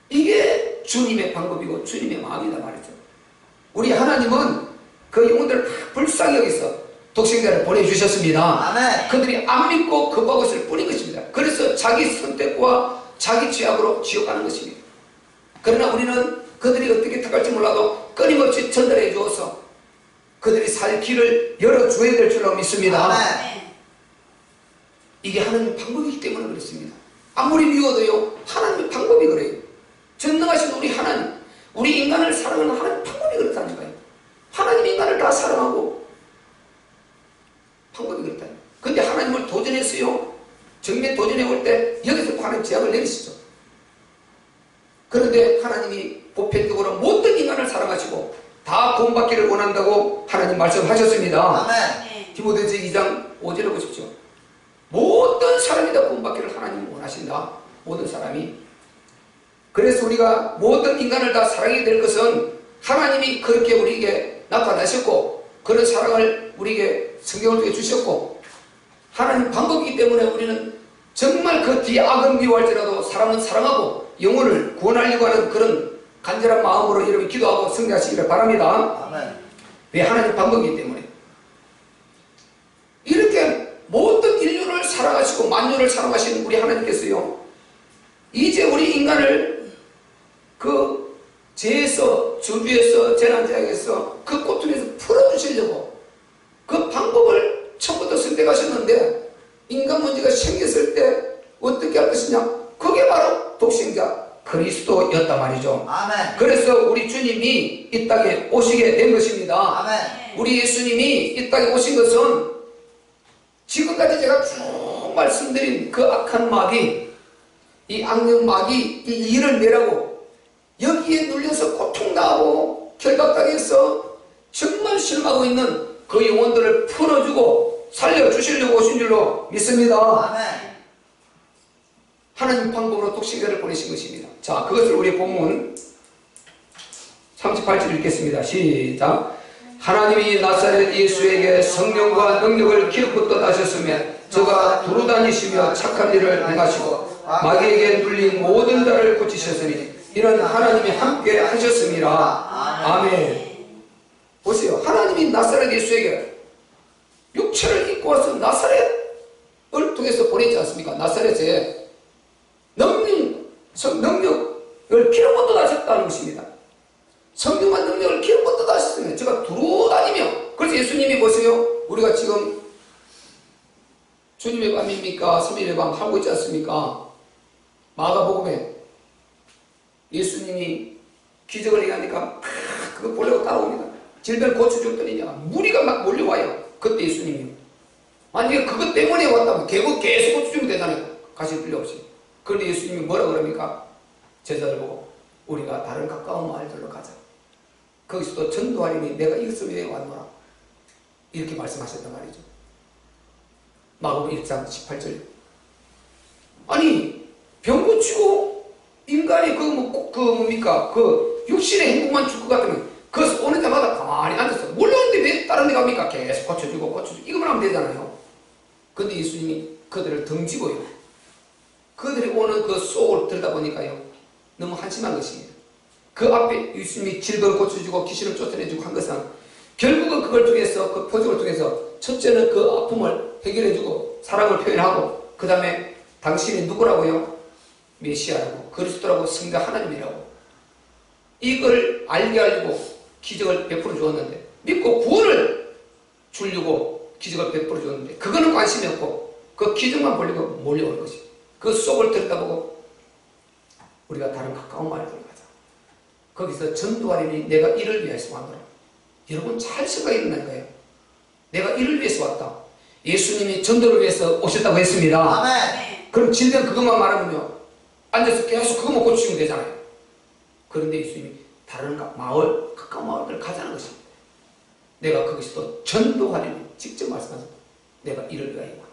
Speaker 1: 이게 주님의 방법이고 주님의 마음이다 말이죠. 우리 하나님은 그 영혼들을 다 불쌍히 여기서 독생자를 보내주셨습니다.
Speaker 2: 아멘.
Speaker 1: 그들이 안 믿고 겁하고 있을 뿐인 것입니다. 그래서 자기 선택과 자기 죄악으로 지옥 가는 것입니다. 그러나 우리는 그들이 어떻게 택할지 몰라도 끊임없이 전달해 주어서 그들이 살 길을 열어줘야 될 줄로 믿습니다.
Speaker 2: 아멘.
Speaker 1: 이게 하나님의 방법이기 때문에 그렇습니다. 아무리 미워도요 하나님의 방법이 그래요. 전능하신 우리 하나님, 우리 인간을 사랑하는 하나님의 방법이 그렇다는 거예요. 하나님 인간을 다 사랑하고 방법이 그렇다는 거예요. 근데 하나님을 도전했어요. 정면 도전해 올 때 여기서 하나님 제약을 내리시죠. 그런데 하나님이 보편적으로 모든 인간을 사랑하시고 다 구원받기를 원한다고 하나님 말씀하셨습니다.
Speaker 2: 아멘.
Speaker 1: 디모데후서 2장 5절을 보십시오. 모든 사람이 다 구원받기를 하나님이 원하신다. 모든 사람이. 그래서 우리가 모든 인간을 다 사랑해야 될 것은 하나님이 그렇게 우리에게 나타나셨고 그런 사랑을 우리에게 성경을 통해 주셨고 하나님 방법이기 때문에 우리는 정말 그 뒤에 악은 미워할지라도 사람은 사랑하고 영혼을 구원하려고 하는 그런 간절한 마음으로 여러분 기도하고 승리하시기를 바랍니다.
Speaker 2: 아멘.
Speaker 1: 왜? 하나님 방법이기 때문에. 이렇게 모든 인류를 사랑하시고 만유를 사랑하시는 우리 하나님께서요 이제 우리 인간을 그 죄에서 저주에서 재난자에서 그 고통에서 풀어주시려고 그 방법을 처음부터 선택하셨는데 인간 문제가 생겼을 때 어떻게 할 것이냐? 그게 바로 독생자 그리스도였단 말이죠.
Speaker 2: 아멘.
Speaker 1: 그래서 우리 주님이 이 땅에 오시게 된 것입니다.
Speaker 2: 아멘.
Speaker 1: 우리 예수님이 이 땅에 오신 것은 지금까지 제가 쭉 말씀드린 그 악한 마귀, 이 악령 마귀 이 일을 내라고 여기에 눌려서 고통당하고 결박당해서 정말 실망하고 있는 그 영혼들을 풀어주고 살려주시려고 오신 줄로 믿습니다.
Speaker 2: 아멘.
Speaker 1: 하나님 방법으로 독생자를 보내신 것입니다. 자, 그것을 우리 본문 38절 읽겠습니다. 시작. 하나님이 나사렛 예수에게 성령과 능력을 기업부터 다셨으며 저가 두루다니시며 착한 일을 행하시고 마귀에게 눌린 모든 자를 고치셨으니 이는 하나님이 함께 하셨습니다. 아멘. 보세요. 하나님이 나사렛 예수에게 육체를 입고 와서 나사렛을 통해서 보내지 않습니까? 나사렛에 능력을 기름부터 다셨다는 것입니다. 성령과 능력을 기름부터 다셨으면 제가 두루 다니며 그래서 예수님이 보세요. 우리가 지금 주님의 밤입니까? 3일의 밤 하고 있지 않습니까? 마가복음에 예수님이 기적을 얘기하니까 그거 보려고 따라옵니다. 질병을 고쳐줬더니 무리가 막 몰려와요. 그때 예수님이 만약에 그것 때문에 왔다면 계속 고쳐주면 되잖아요. 가실 필요 없이. 그런데 예수님이 뭐라 그럽니까? 제자들 보고 우리가 다른 가까운 마을들로 가자. 거기서도 전도하리니 내가 이것을 위해 왔노라. 이렇게 말씀하셨단 말이죠. 마가복음 1장 18절. 아니 병 고치고 인간이 뭡니까? 그 육신의 행복만 줄 것 같으면 그것을 오는 데마다 가만히 앉아서 몰려오는데 왜 다른 데 갑니까? 계속 고쳐주고 이것만 하면 되잖아요. 근데 예수님이 그들을 등지고요. 그들이 오는 그 속을 들다 보니까요. 너무 한심한 것입니다. 그 앞에 예수님이 질병을 고쳐주고 귀신을 쫓아내주고 한 것은 결국은 그걸 통해서 그 표적을 통해서 첫째는 그 아픔을 해결해주고 사랑을 표현하고 그 다음에 당신이 누구라고요? 메시아라고 그리스도라고 성자 하나님이라고 이걸 알게 하려고 기적을 베풀어 주었는데 믿고 구원을 주려고 기적을 베풀어 주었는데 그거는 관심이 없고 그 기적만 보려고 몰려오는 것이 그 속을 들여다보고 우리가 다른 가까운 말을 들어가자. 거기서 전도하리니 내가 이를 위해서 왔노라. 여러분 잘 생각이 있는 거예요. 내가 이를 위해서 왔다. 예수님이 전도를 위해서 오셨다고 했습니다.
Speaker 2: 아멘.
Speaker 1: 그럼 질병 그것만 말하면요. 앉아서 계속 그것만 고치면 되잖아요. 그런데 예수님이 다른 마을, 가까운 마을들 가자는 것입니다. 내가 거기서도 전도하리니 직접 말씀하셨다. 내가 이를 위하여 왔노라.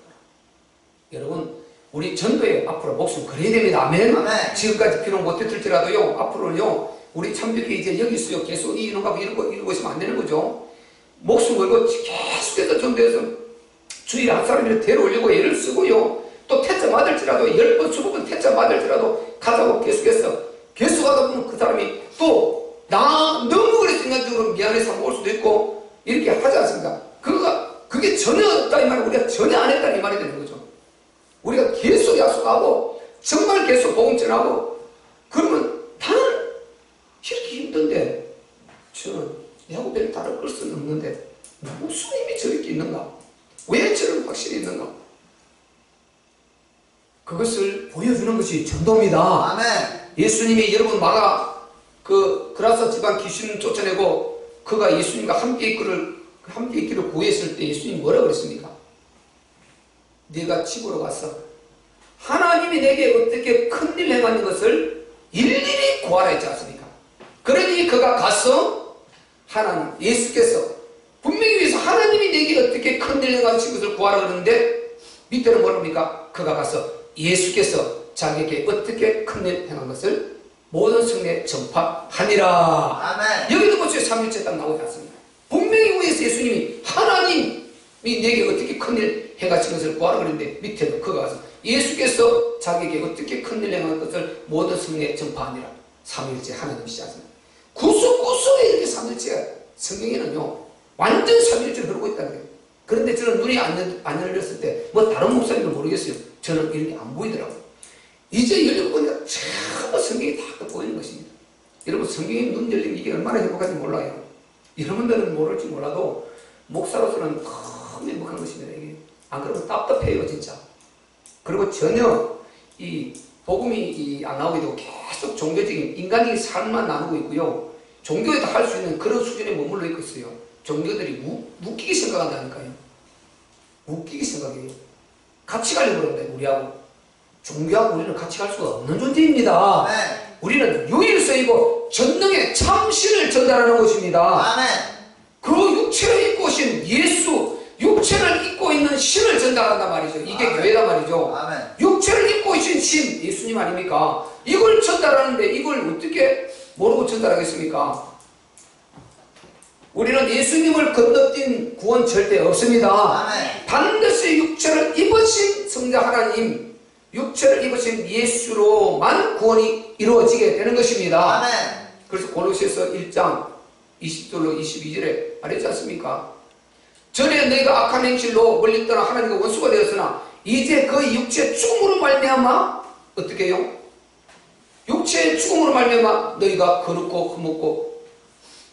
Speaker 1: 여러분 우리 전도에 앞으로 목숨 걸어야 됩니다. 아멘.
Speaker 2: 아멘.
Speaker 1: 지금까지 비록 못했을지라도요. 앞으로는요. 우리 참되게 이제 여기서요. 계속 이런가 이러고 있으면 안 되는 거죠. 목숨 걸고 계속해서 전도해서 주일에 한 사람을 데려오려고 애를 쓰고요. 또 퇴짜 맞을지라도 10번 20번 퇴짜 맞을지라도 가자고 계속 하다 보면 그 사람이 또 나 너무 그래 인간적으로 미안해서 올 수도 있고 이렇게 하지 않습니까? 그게 전혀 없다 이 말은 우리가 전혀 안 했다 이 말이 되는 거죠. 우리가 계속 약속하고 정말 계속 복음 전하고 그러면 나는 이렇게 힘든데 저는 내하고 별 다를 것은 없는데 무슨 힘이 저렇게 있는가? 왜 저런 확실히 있는가? 그것을 보여주는 것이 전도입니다.
Speaker 2: 아멘.
Speaker 1: 예수님이 여러분 그라사 집안 귀신 쫓아내고 그가 예수님과 함께 있기를 구했을 때 예수님이 뭐라고 그랬습니까? 네가 집으로 가서 하나님이 내게 어떻게 큰일 행하는 것을 일일이 구하라 했지 않습니까? 그러니 그가 가서 예수께서 분명히 위해서 하나님이 내게 어떻게 큰일 행하신 것을 구하라 그러는데 밑에는 뭐랍니까? 그가 가서 예수께서 자기에게 어떻게 큰일 행한 것을 모든 성내에 전파하니라.
Speaker 2: 아멘.
Speaker 1: 여기도 보세요. 3일째 딱 나오지 않습니다. 분명히 위에서 예수님이 하나님이 내게 어떻게 큰일 행하신 것을 구하라 그랬는데 밑에도 그가 가서 예수께서 자기에게 어떻게 큰일 행한 것을 모든 성내에 전파하니라. 3일째 하나님이시지 않습니까? 구수구수에 이렇게 3일째 성경에는요 완전 3일째 흐르고 있다는 거예요. 그런데 저는 눈이 안 열렸을 때 뭐 다른 목사님은 모르겠어요. 저는 이런 게 안 보이더라고요. 이제 열려보니까 전부 성경이 다 보이는 것입니다. 여러분 성경에 눈 열리면 이게 얼마나 행복한지 몰라요. 여러분들은 모를지 몰라도 목사로서는 너무 행복한 것입니다. 이게 안 그러면 답답해요 진짜. 그리고 전혀 이 복음이 안 나오게 되고 계속 종교적인 인간적인 삶만 나누고 있고요. 종교에도 할 수 있는 그런 수준에 머물러 있고 있어요. 종교들이 웃기게 생각한다니까요. 웃기게 생각해요. 같이 가려고 그러는데 우리하고 종교하고 우리는 같이 갈 수가 없는 존재입니다.
Speaker 2: 아멘.
Speaker 1: 우리는 유일성이고 전능의 참신을 전달하는 것입니다.
Speaker 2: 아멘.
Speaker 1: 그 육체를 입고 오신 예수, 육체를 입고 있는 신을 전달한단 말이죠. 이게
Speaker 2: 아멘.
Speaker 1: 교회란 말이죠.
Speaker 2: 아멘.
Speaker 1: 육체를 입고 오신 신, 예수님 아닙니까? 이걸 전달하는데 이걸 어떻게 모르고 전달하겠습니까? 우리는 예수님을 건너뛴 구원 절대 없습니다.
Speaker 2: 아멘.
Speaker 1: 반드시 육체를 입으신 성자 하나님, 육체를 입으신 예수로만 구원이 이루어지게 되는 것입니다.
Speaker 2: 아멘.
Speaker 1: 그래서 골로새서 1장 20절로 22절에 말했지 않습니까? 전에 너희가 악한 행실로 멀리 떠나 하나님과 원수가 되었으나 이제 그 육체의 죽음으로 말미암아 어떻게 해요? 육체의 죽음으로 말미암아 너희가 거룩고 흠없고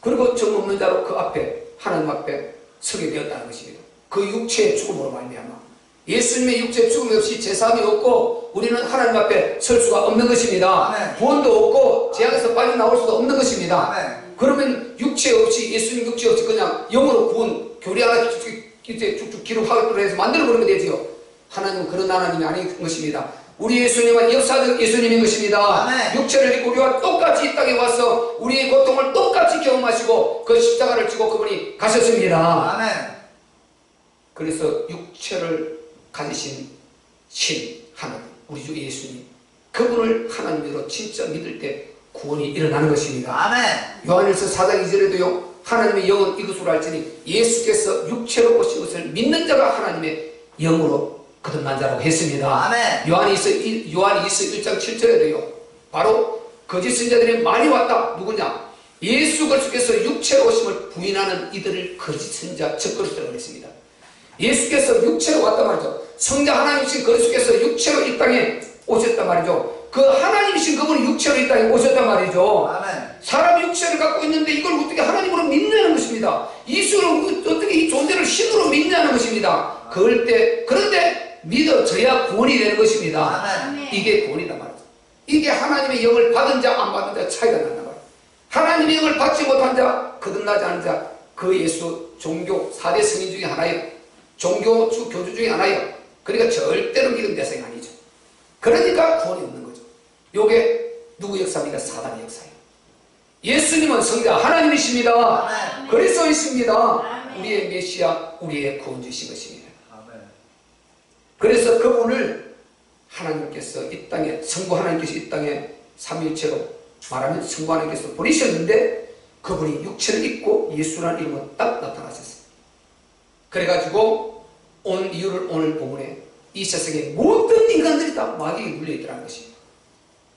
Speaker 1: 그리고 정 없는 자로 그 앞에 하나님 앞에 서게 되었다는 것입니다. 그 육체의 죽음으로 말미암아 예수님의 육체의 죽음이 없이 제사함이 없고 우리는 하나님 앞에 설 수가 없는 것입니다.
Speaker 2: 아멘.
Speaker 1: 구원도 없고 재앙에서 빠져나올 수도 없는 것입니다.
Speaker 2: 아멘.
Speaker 1: 그러면 육체 없이 예수님 육체 없이 그냥 영으로 구원 교리 하나 쭉쭉 기록하기로 해서 만들어 버리면 되지요. 하나님은 그런 하나님이 아닌 것입니다. 우리 예수님은 역사적 예수님인 것입니다.
Speaker 2: 아멘.
Speaker 1: 육체를 입고 우리와 똑같이 이 땅에 와서 우리의 고통을 똑같이 경험하시고 그 십자가를 지고 그분이 가셨습니다.
Speaker 2: 아멘.
Speaker 1: 그래서 육체를 가지신 신 하나님, 우리 주 예수님, 그분을 하나님으로 진짜 믿을 때 구원이 일어나는 것입니다.
Speaker 2: 아멘.
Speaker 1: 요한일서 4장 2절에도요, 하나님의 영은 이것으로 알지니 예수께서 육체로 오신 것을 믿는 자가 하나님의 영으로 거듭난 자라고 했습니다.
Speaker 2: 아멘.
Speaker 1: 요한일서 1장 7절에도요, 바로 거짓 선자들이 많이 왔다. 누구냐? 예수 그리스도께서 육체로 오심을 부인하는 이들을 거짓 선자 적그리스도라고 했습니다. 예수께서 육체로 왔단 말이죠. 성자 하나님이신 그리스도께서 육체로 이 땅에 오셨단 말이죠. 그 하나님이신 그분이 육체로 이 땅에 오셨단 말이죠.
Speaker 2: 아멘.
Speaker 1: 사람이 육체를 갖고 있는데 이걸 어떻게 하나님으로 믿냐는 것입니다. 이수를 어떻게 이 존재를 신으로 믿냐는 것입니다. 그런데 믿어져야 구원이 되는 것입니다.
Speaker 2: 아멘.
Speaker 1: 이게 구원이란 말이죠. 이게 하나님의 영을 받은 자 안 받은 자 차이가 난단 말이에요. 하나님의 영을 받지 못한 자, 거듭나지 않은 자, 그 예수 종교 4대 성인 중에 하나예요. 종교 교주 중에 하나예요. 그러니까 절대로 믿음 대상이 아니죠. 그러니까 구원이 없는 거죠. 요게 누구 역사입니까? 사단의 역사예요. 예수님은 성자 하나님이십니다.
Speaker 2: 아멘.
Speaker 1: 그리스도이십니다.
Speaker 3: 아멘.
Speaker 1: 우리의 메시아, 우리의 구원주신 것입니다.
Speaker 2: 아멘.
Speaker 1: 그래서 그분을 하나님께서 이 땅에, 성부 하나님께서 이 땅에 삼위일체로 말하면 성부 하나님께서 보내셨는데 그분이 육체를 입고 예수라는 이름으로 딱 나타나셨어요. 그래가지고 온 이유를 오늘 본문에 이 세상에 모든 인간들이 다 마귀에 물려있더라는 것입니다.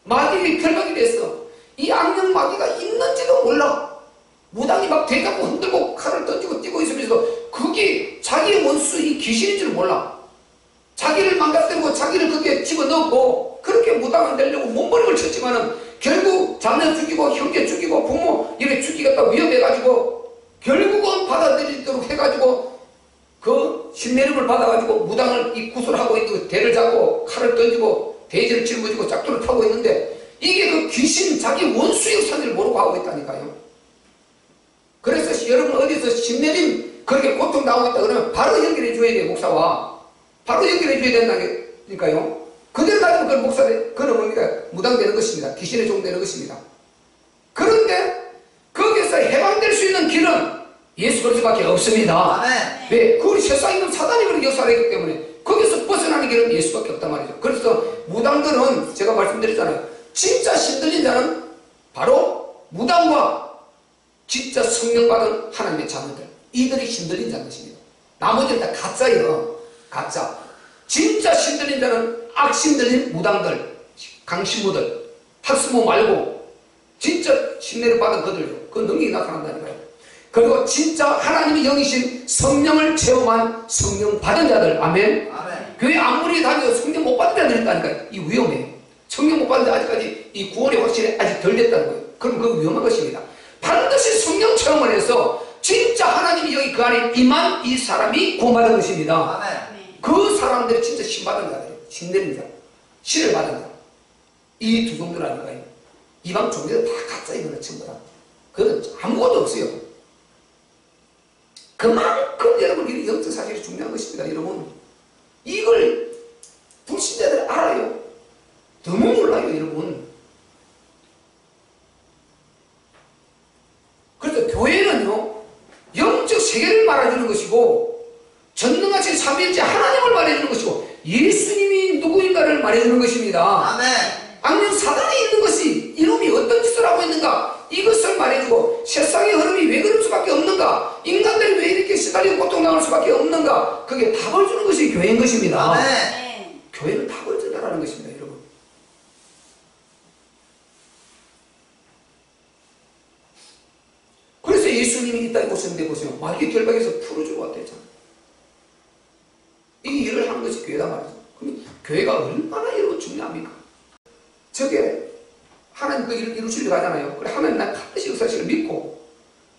Speaker 1: 마귀의 결박이 됐어. 이 악령 마귀가 있는지도 몰라. 무당이 막 대잡고 흔들고 칼을 던지고 뛰고 있으면서 그게 자기의 원수 이 귀신인 줄 몰라. 자기를 망가뜨리고 자기를 거기에 집어넣고 그렇게 무당을 되려고 몸부림을 쳤지만은 결국 자녀 죽이고 형제 죽이고 부모 이렇게 죽이겠다 위협해가지고 결국은 받아들이도록 해가지고 그 신내림을 받아가지고 무당을 이 구슬하고 있고 대를 잡고 칼을 던지고 돼지를 짊어지고 짝도를 타고 있는데 이게 그 귀신 자기 원수의 선을 모르고 하고 있다니까요. 그래서 여러분 어디서 신내림 그렇게 고통 당하고 있다 그러면 바로 연결해 줘야 돼요. 목사와 바로 연결해 줘야 된다니까요. 그대로 가지고 그걸 목사를 그런 뭡니까? 무당되는 것입니다. 귀신의 종 되는 것입니다. 그런데 거기서 해방될 수 있는 길은 예수 그리스도밖에 없습니다.
Speaker 2: 아멘.
Speaker 1: 왜? 그 세상에 있는 사단이 그런 역사를 했기 때문에 거기서 벗어나는 길은 예수밖에 없단 말이죠. 그래서 무당들은 제가 말씀드렸잖아요. 진짜 신들린 자는 바로 무당과 진짜 성령 받은 하나님의 자녀들, 이들이 신들린 자인 것입니다. 나머지는 다 가짜예요. 가짜. 진짜 신들린 자는 악신들린 무당들, 강신무들, 학스모 말고 진짜 신뢰를 받은 그들요. 그 능력이 나타난다니까요. 그리고 진짜 하나님의 영이신 성령을 체험한 성령 받은 자들. 아멘.
Speaker 2: 아멘.
Speaker 1: 교회 아무리 다녀도 성령 못 받은 자들 있다니까요. 이 위험해요. 성령 못 받은 자 아직까지 이 구원의 확신이 아직 덜 됐다는 거예요. 그럼 그거 위험한 것입니다. 반드시 성령 체험을 해서 진짜 하나님의 영이 그 안에 임한 이 사람이 구원받은 것입니다.
Speaker 2: 아멘.
Speaker 1: 그 사람들이 진짜 신받은 자들이에요. 신내린 자, 신을 받은 자. 이 두 종들 아닌가요? 이방 종교들 다 가짜인 거는 전부 다. 그건 아무것도 없어요. 그만큼 여러분 이 영적 사실이 중요한 것입니다. 여러분 이걸 불신자들 알아요. 너무 몰라요. 여러분. 그래서 교회는요 영적 세계를 말해주는 것이고 전능하신 삼위일체 하나님을 말해주는 것이고 예수님이 누구인가를 말해주는 것입니다.
Speaker 2: 아멘.
Speaker 1: 악령 사단이 있는 것이 이놈이 어떤 짓을 하고 있는가 이것을 말해주고 세상의 흐름이 왜 그럴 수밖에 없는가 인간들이 왜 이렇게 시달리고 고통당할 수밖에 없는가 그게 답을 주는 것이 교회인 것입니다.
Speaker 2: 아멘.
Speaker 1: 교회는 답을 전달하는 것입니다. 여러분 그래서 예수님이 이 땅에 오셨는데 보세요. 마귀 결박에서 풀어주고 왔대잖아요. 이 일을 하는 것이 교회다 말이죠. 그럼 교회가 얼마나 여러분 중요합니까? 저게 하나님 그 일을 이루시려고 하잖아요. 그래 하면 난 반드시 역사실을 믿고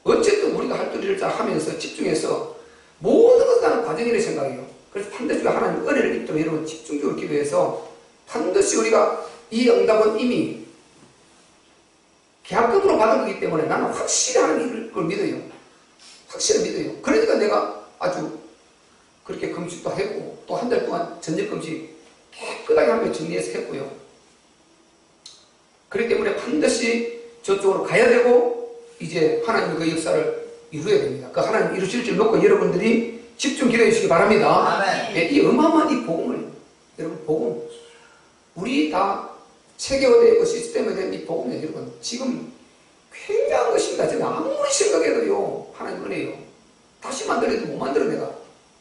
Speaker 1: 어쨌든 우리가 할 일을 잘 하면서 집중해서 모든 것을 하는 과정이라 생각해요. 그래서 반드시 하나님 은혜를 입도록 여러분 집중적으로 기도해서 반드시 우리가 이 응답은 이미 계약금으로 받은 거기 때문에 나는 확실히 하는 걸 믿어요. 확실히 믿어요. 그러니까 내가 아주 그렇게 금식도 하고 또 한 달 동안 전녁금식 깨끗하게 한번 정리해서 했고요. 그렇기 때문에 반드시 저쪽으로 가야 되고 이제 하나님의 그 역사를 이루어야 됩니다. 그 하나님 이루실 줄 믿고 여러분들이 집중 기도해 주시기 바랍니다. 네, 이 어마어마한 이 복음을 여러분 복음 우리 다 체계화되고 시스템화된 이 복음이 여러분 지금 굉장한 것입니다. 제가 아무리 생각해도요 하나님 은혜요 다시 만들어도 못 만들어 내가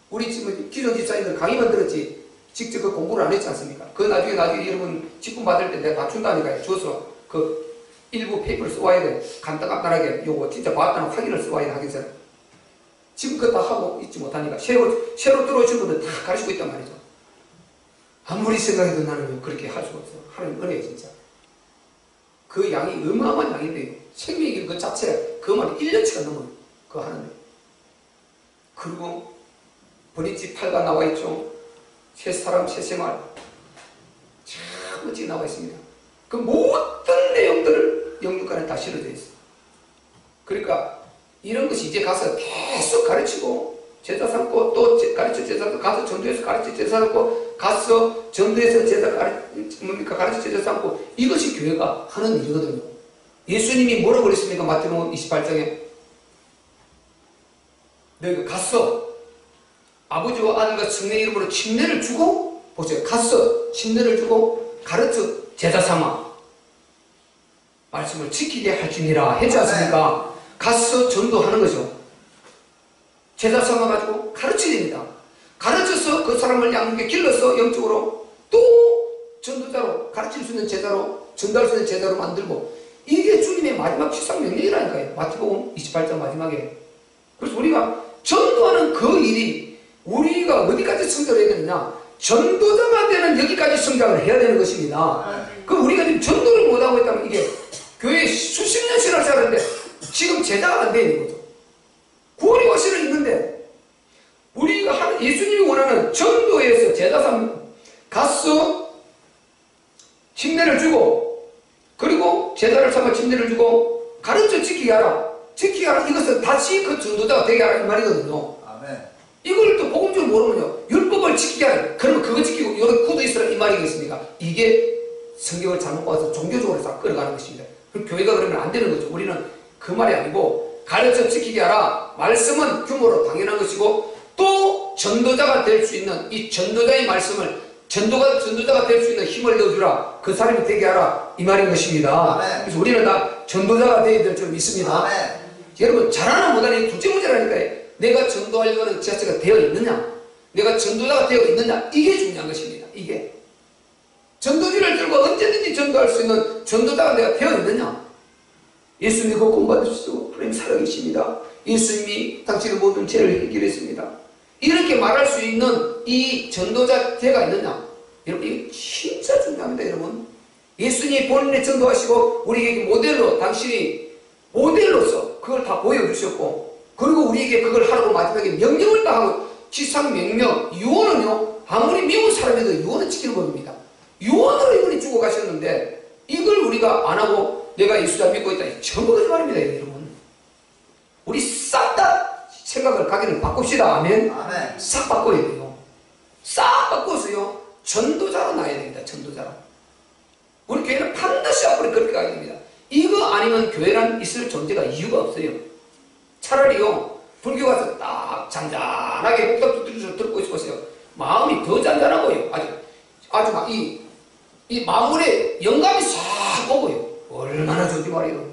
Speaker 1: 우리 지금 기존 집사님들 강의만 들었지 직접 그 공부를 안 했지 않습니까? 그 나중에 여러분 직분 받을 때 내가 다 준다니까요. 줘서 그 일부 페이퍼를 써와야 돼. 간단하게 요거 진짜 봤다는 확인을 써와야 돼. 하기 전에 지금 그거 다 하고 있지 못하니까 새로 들어오신 분들 다 가르치고 있단 말이죠. 아무리 생각해도 나는 그렇게 할 수가 없어. 하나님 은혜예요 진짜. 그 양이 어마어마한 양인데요. 생명의 길 그 자체 그만 1년치가 넘어요. 그거 하는데. 그리고 브릿지 8가 나와 있죠. 새 사람 새 생활 참 멋지게 나와 있습니다. 그 모든 내용들을 영육간에 다 실어져 있어요. 그러니까 이런 것이 이제 가서 계속 가르치고 제자 삼고 또 가르쳐 제자 삼고 가서 전도해서 가르쳐 제자 삼고 가서 전도해서 제자 가르쳐 제자 삼고 이것이 교회가 하는 일이거든요. 예수님이 뭐라고 그랬습니까? 마태복음 28장에 너희가 가서 아버지와 아들과 성령의 이름으로 침례를 주고 보세요. 가서 침례를 주고 가르쳐 제자 삼아 말씀을 지키게 할지니라 했지 않습니까? 가서 전도하는 거죠. 제자 삼아가지고 가르쳐야 됩니다. 가르쳐서 그 사람을 양육에 길러서 영적으로 또 전도자로 가르칠 수 있는 제자로 전도할 수 있는 제자로 만들고 이게 주님의 마지막 시상 명령이라니까요. 마태복음 28장 마지막에. 그래서 우리가 전도하는 그 일이 우리가 어디까지 성장을 해야 되느냐? 전도자가 되는 여기까지 성장을 해야 되는 것입니다. 그 우리가 지금 전도를 못하고 있다면 이게 교회에 수십 년 신앙 생활하는데 지금 제자가 안 되는 거죠. 구원의 과실은 있는데 우리가 예수님이 원하는 전도에서 제자삼 가서 침례를 주고 그리고 제자를 삼아 침례를 주고 가르쳐 지키게 하라. 지키게 하라. 이것은 다시 그 전도자가 되게 하라 이 말이거든요. 아멘. 이걸 또 복음적으로 모르면요 율법을 지키게 하라. 그러면 그거 지키고 여기 굳어 있으라 이 말이겠습니까? 이게 성경을 잘못 봐서 종교적으로 다 끌어가는 것입니다. 그럼 교회가 그러면 안 되는 거죠. 우리는 그 말이 아니고 가르쳐 지키게 하라. 말씀은 규모로 당연한 것이고 또 전도자가 될 수 있는 이 전도자의 말씀을 전도자가 될 수 있는 힘을 넣어주라. 그 사람이 되게 하라. 이 말인 것입니다. 아멘. 그래서 우리는 다 전도자가 되어야 될 줄 믿습니다. 아멘. 여러분 잘하나 못하나 둘째 문제라니까요. 내가 전도하려는 자체가 되어 있느냐? 내가 전도자가 되어 있느냐? 이게 중요한 것입니다. 이게 전도지를 들고 언제든지 전도할 수 있는 전도자가 내가 되어 있느냐? 예수 믿고 구원받으시고 하나님 살아계십니다. 예수님이 당신의 모든 죄를 해결했습니다. 이렇게 말할 수 있는 이 전도자 죄가 있느냐? 여러분 이게 진짜 중요합니다. 여러분 예수님이 본인의 전도하시고 우리에게 모델로 당신이 모델로서 그걸 다 보여주셨고 그리고 우리에게 그걸 하라고 마지막에 명령을 다 하고 지상 명령 유언은요 아무리 미운 사람이라도 유언은 지키는 법입니다. 유언으로 이분이 주고 가셨는데 이걸 우리가 안 하고 내가 예수자 믿고 있다. 전부 거짓말입니다. 여러분 우리 싹 다 생각을 가기를 바꿉시다. 아멘. 아멘. 싹 바꿔야 돼요. 싹 바꿔서요 전도자로 나야 됩니다. 전도자로. 우리 교회는 반드시 앞으로 그렇게 가야 됩니다. 이거 아니면 교회란 있을 존재가 이유가 없어요. 차라리요 불교 가서 딱 잔잔하게 목탁 두드려서 듣고 있으세요. 마음이 더 잔잔하고요. 아주 막 이 마음에 영감이 싹 오고요. 얼마나 좋지 말이에요.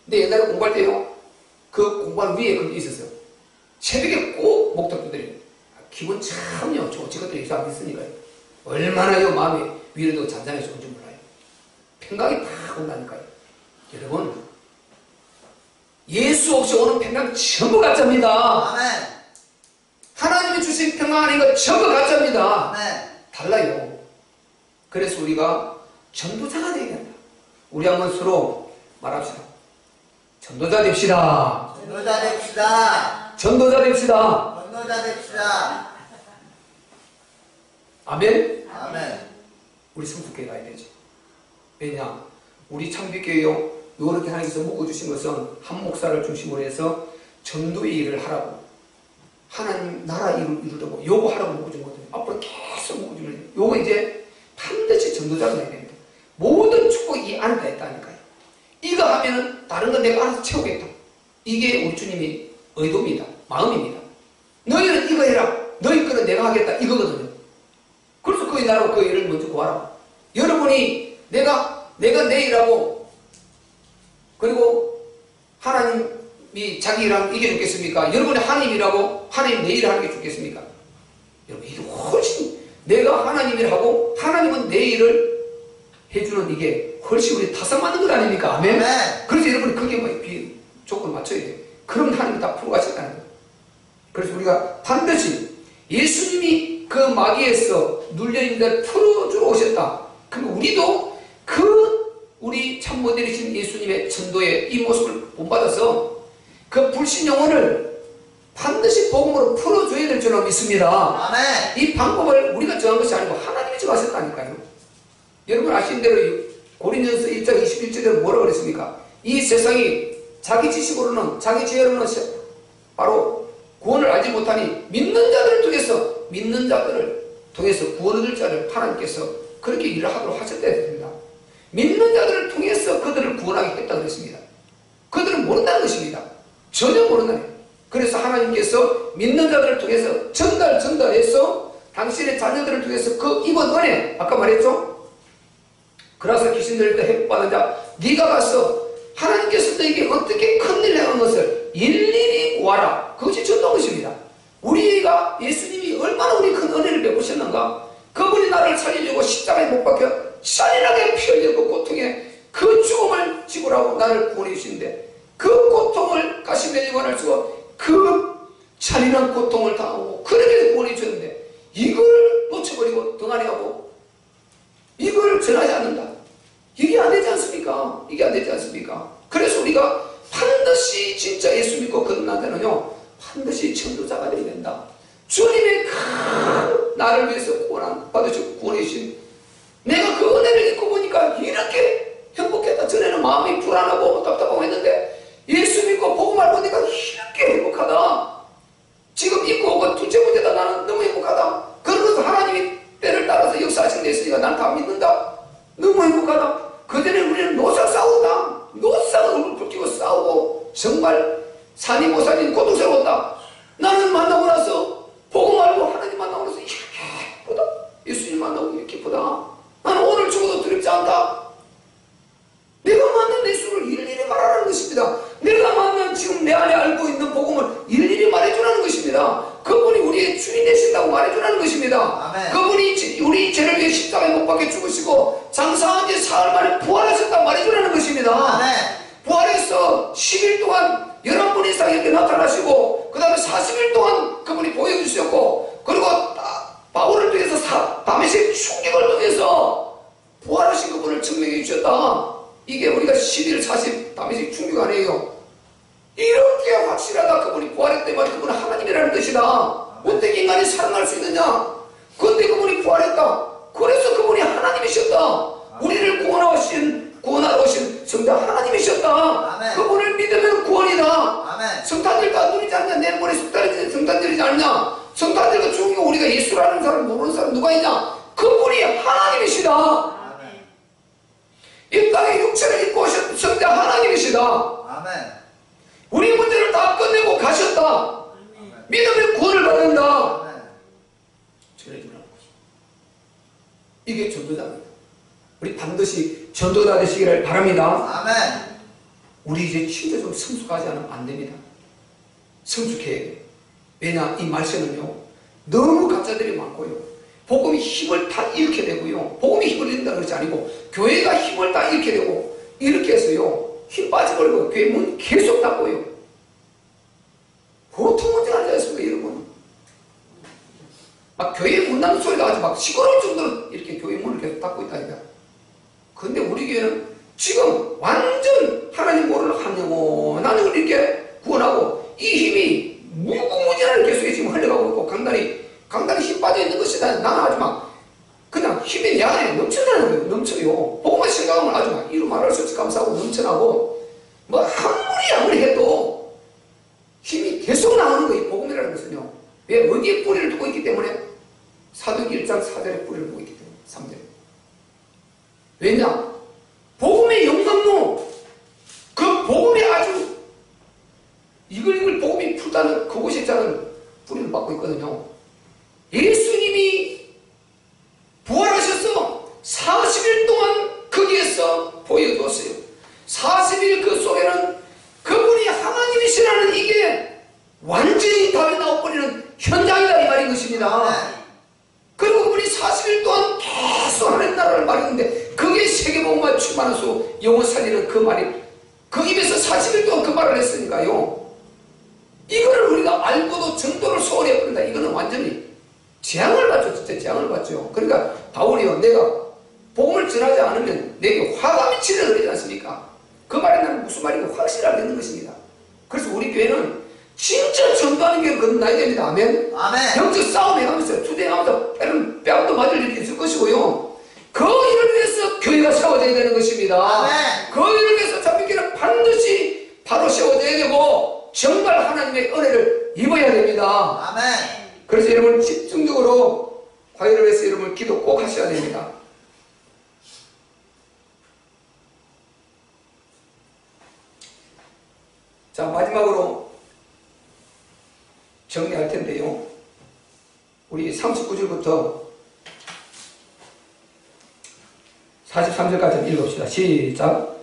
Speaker 1: 근데 옛날에 공부할 때요 그 공부한 위에 그게 있었어요. 새벽에 꼭 목탁 두드려요. 기분 참요 좋지. 것들이 이상 있으니까요. 얼마나요 마음이 위로도 잔잔해 좋은지 몰라요. 평강이 팍 온다니까요. 여러분 예수 없이 오는 평강 전부 가짜입니다. 아멘. 하나님이 주신 평강 아닌 것 전부 가짜입니다. 아멘. 달라요. 그래서 우리가 전도자가 되어야 된다. 우리 한번 서로 말합시다. 전도자 됩시다.
Speaker 2: 전도자 됩시다.
Speaker 1: 전도자 됩시다.
Speaker 2: 전도자 됩시다.
Speaker 1: 아멘.
Speaker 2: 아멘.
Speaker 1: 우리 성숙교회 가야 되지. 왜냐? 우리 참빛교회요. 이렇게 하나님께서 묶어주신 것은 한 목사를 중심으로 해서 전도의 일을 하라고 하나님 나라 일을 이루려고 요거 하라고 묶어준 거거든요. 앞으로 계속 묶어주는 요거 이제 전도자가 돼야 됩니다. 모든 축복이 이 안에 다 있다니까요. 이거 하면은 다른 건 내가 알아서 채우겠다. 이게 우리 주님의 의도입니다. 마음입니다. 너희는 이거 해라. 너희 거는 내가 하겠다. 이거거든요. 그래서 그 나라고 그 일을 먼저 구하라. 여러분이 내가 내일하고 그리고 하나님이 자기 일하면 이게 좋겠습니까? 여러분이 하나님이라고 하나님 내 일을 하는 게 좋겠습니까? 여러분 이게 훨씬 내가 하나님 일하고 하나님은 내 일을 해주는 이게 훨씬 우리 타산 맞는 것 아닙니까? 아멘?
Speaker 2: 네.
Speaker 1: 그래서 여러분이 그게 뭐 조건을 맞춰야 돼요. 그럼 하나님이 다 풀고 가셨다는 거예요. 그래서 우리가 반드시 예수님이 그 마귀에서 눌려있는 데를 풀어주러 오셨다. 그럼 우리도 우리 참 모델이신 예수님의 전도의 이 모습을 본받아서 그 불신 영혼을 반드시 복음으로 풀어줘야 될 줄로 믿습니다.
Speaker 2: 아멘.
Speaker 1: 이 방법을 우리가 정한 것이 아니고 하나님이 정하셨다니까요. 여러분 아시는 대로 고린도전서 1장 21절에 뭐라고 그랬습니까? 이 세상이 자기 지식으로는 자기 지혜로는 바로 구원을 알지 못하니 믿는 자들을 통해서 구원을 얻을 자를 하나님께서 그렇게 일을 하도록 하셨다 했습니다. 믿는 자들을 통해서 그들을 구원하게 했다고 했습니다. 그들은 모른다는 것입니다. 전혀 모른다는 거예요. 그래서 하나님께서 믿는 자들을 통해서 전달해서 당신의 자녀들을 통해서 그 이번 은혜 아까 말했죠? 그래서 귀신들도 해법받은 자 네가 가서 하나님께서 너에게 어떻게 큰일 행한 것을 일일이 구하라. 그것이 전도한 것입니다. 우리가 예수님이 얼마나 우리 큰 은혜를 베푸셨는가. 그분이 나를 살리려고 십자가에 못 박혀 잔인하게 피 흘리고 고통에 그 죽음을 지불하고 나를 구원해 주시는데 그 고통을 가시멜리고 할 수가 그 잔인한 고통을 당하고 그렇게 구원해 주셨는데 이걸 놓쳐버리고 등한히하고 이걸 전하지 않는다. 이게 안 되지 않습니까? 이게 안 되지 않습니까? 그래서 우리가 반드시 진짜 예수 믿고 거듭난 자는요 반드시 전도자가 되어야 된다. 주님의 큰 나를 위해서 받으시고 구원해 주신 내가 그 은혜를 입고 보니까 이렇게 행복했다. 전에는 마음이 불안하고 답답하고 했는데 예수 믿고 복음을 보니까 이렇게 행복하다. 지금 입고 오고 둘째 문제다. 나는 너무 행복하다. 그러면서 하나님이 때를 따라서 역사하신 데 있으니까 난 다 믿는다. 너무 행복하다. 그전에 우리는 노상 싸운다. 노상 얼굴 붉히고 싸우고 정말 산이 모산이 고통스러웠다. 나는 만나고 나서 복음 알고 하나님 만나고 나서 이렇게 기쁘다. 예수님 만나고 이렇게 기쁘다. 나는 오늘 죽어도 두렵지 않다. 내가 만난 예수를 일일이 말하라는 것입니다. 내가 만난 지금 내 안에 알고 있는 복음을 일일이 말해주라는 것입니다. 그분이 우리의 주인 되신다고 말해주라는 것입니다.
Speaker 2: 아멘.
Speaker 1: 그분이 우리 죄를 위해 십자가에 못 박혀 죽으시고 장사한 지 사흘 만에 부활하셨다고 말해주라는 것입니다.
Speaker 2: 아멘.
Speaker 1: 부활해서 10일 동안 11분 이상 이렇게 나타나시고 그 다음에 40일 동안 그분이 보여주셨고 그리고 바울을 통해서 다메섹 충격을 통해서 부활하신 그분을 증명해 주셨다. 이게 우리가 11, 40 다메섹 충격 아니에요. 이렇게 확실하다. 그분이 부활했기 때문에 그분은 하나님이라는 뜻이다. 어떻게 인간이 살아날 수 있느냐. 그런데 그분이 부활했다. 그래서 그분이 하나님이셨다. 우리를 구원하러 오신 성자 하나님이셨다.
Speaker 2: 아멘.
Speaker 1: 그분을 믿으면 구원이다.
Speaker 2: 아멘.
Speaker 1: 성탄절도 안 누리지 않냐. 내일 모레 성탄절이지 않냐. 성탄절도 중요 우리가 예수를 아는 사람 모르는 사람 누가 있냐. 그분이 하나님이시다.
Speaker 2: 아멘.
Speaker 1: 이 땅에 육체를 입고 오신 성자 하나님이시다.
Speaker 2: 아멘.
Speaker 1: 우리 문제를 다 끝내고 가셨다. 믿으면 구원을 받는다.
Speaker 2: 아멘.
Speaker 1: 전해주라는 거죠. 이게 전도자입니다. 우리 반드시 전도자 되시기를 바랍니다.
Speaker 2: 아멘.
Speaker 1: 우리 이제 진짜 좀 성숙하지 않으면 안 됩니다. 성숙해야 돼요. 왜냐, 이 말씀은요 너무 가짜들이 많고요 복음이 힘을 다 잃게 되고요 복음이 힘을 잃는다는 것이 아니고 교회가 힘을 다 잃게 되고 이렇게 해서요 힘 빠져버리고 교회 문 계속 닫고요. 보통 문제가 아니지 않습니까 여러분. 막 교회 문 닫는 소리가 아주 막 시끄러울 정도로 이렇게 교회 문을 계속 닫고 있다니까. 근데 우리 교회는 지금 완전 하나님 모르는 한 영혼을 이렇게 구원하고 이 힘이 무궁무진하게 계속 지금 흘러가고 있고 강단이 힘 빠져 있는 것이다. 나는 아주 막 그냥 힘이 내 안에 넘쳐나는 거예요. 넘쳐요. 복음만 생각하면 아주 막 이루 말할 수 없이 감사하고 넘쳐나고 뭐 아무리 해도 힘이 계속 나오는 거예요. 복음이라는 것은요. 왜 어디에 뿌리를 두고 있기 때문에 사도기 1장 4절에 뿌리를 두고 있기 때문에 3절 왜냐? 복음의 영광로, 그 복음이 아주 이글이글 복음이 풀다는 그곳에 있자는 뿌리를 받고 있거든요. 예수님이 부활하셔서 40일 동안 거기에서 보여주었어요. 40일 그 속에는 그분이 하나님이시라는 이게 완전히 답이 나와버리는 현장이다 이 말인 것입니다. 그리고 그분이 40일 동안 계속 하나님 나라를 말했는데 그게 세계복음화 충만하수 영혼 살리는 그 말이 그 입에서 40일 동안 그 말을 했으니까요. 이거를 우리가 알고도 정도를 소홀히 해버린다. 이거는 완전히 재앙을 받죠. 진짜 재앙을 받죠. 그러니까 바울이요, 내가 복음을 전하지 않으면 내게 화가 미치는 그러지 않습니까? 그 말에 나는 무슨 말인가 확실하게 되는 것입니다. 그래서 우리 교회는 진짜 전도하는 교회를 건너야 됩니다. 아멘.
Speaker 2: 아멘.
Speaker 1: 영적 싸움 해가면서 투쟁하면서 뺨도 맞을 일이 있을 것이고요. 그 일을 위해서 교회가 세워져야 되는 것입니다.
Speaker 2: 아멘.
Speaker 1: 그 일을 위해서 자비교회는 반드시 바로 세워져야 되고 정말 하나님의 은혜를 입어야 됩니다.
Speaker 2: 아멘.
Speaker 1: 그래서 여러분 집중적으로 과외를 위해서 여러분 기도 꼭 하셔야 됩니다. 자, 마지막으로 정리할 텐데요. 우리 39절부터 43절까지 읽읍시다. 시작.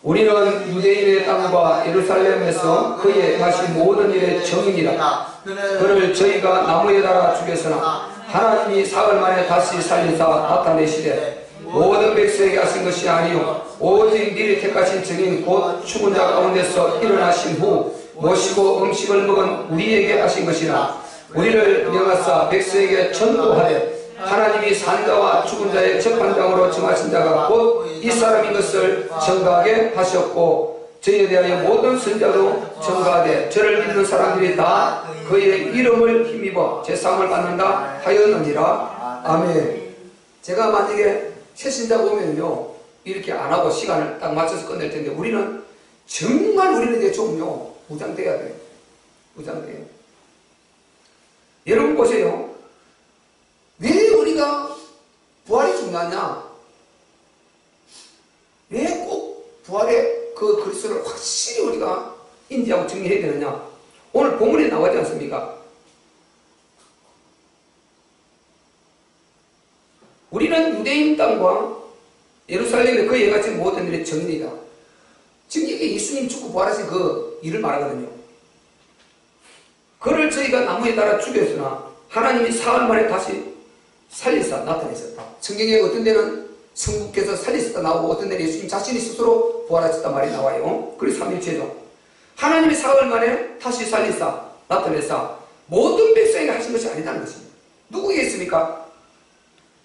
Speaker 1: 우리는 유대인의 땅과 예루살렘에서 그의 행하신 모든 일의 정인이라. 그를 저희가 나무에 달아 죽였으나 하나님이 사흘 만에 다시 살리사 나타내시되 모든 백성에게 하신 것이 아니요 오직 미리 택하신 증인 곧 죽은 자 가운데서 일어나신 후 모시고 음식을 먹은 우리에게 하신 것이라. 우리를 명하사 백성에게 전도하되 하나님이 산자와 죽은 자의 재판장으로 정하신 자가 곧 이 사람인 것을 정가하게 하셨고 저희에 대하여 모든 선자도 정가하되 저를 믿는 사람들이 다 그의 이름을 힘입어 제사함을 받는다 하였느니라. 아멘. 제가 만약에 새신자가 오면요 이렇게 안 하고 시간을 딱 맞춰서 끝낼 텐데 우리는 정말 우리에게 좀요 무장돼야 돼요. 무장돼요. 여러분 보세요. 왜 우리가 부활이 중요하냐? 왜 꼭 부활의 그 그리스도를 확실히 우리가 인지하고 정리해야 되느냐? 오늘 본문에 나오지 않습니까? 우리는 유대인 땅과 예루살렘에 그에 같이 모든 일의 정리다. 지금 이게 예수님 죽고 부활하신 그 일을 말하거든요. 그를 저희가 나무에 달아 죽였으나 하나님이 사흘 만에 다시 살리사 나타내셨다. 성경에 어떤 데는 성부께서 살리셨다 나오고 어떤 데는 예수님 자신이 스스로 부활하셨다 말이 나와요. 그리고 삼위일체죠. 하나님이 사흘 만에 다시 살리사 나타내사 모든 백성에게 하신 것이 아니다는 것입니다. 누구겠습니까?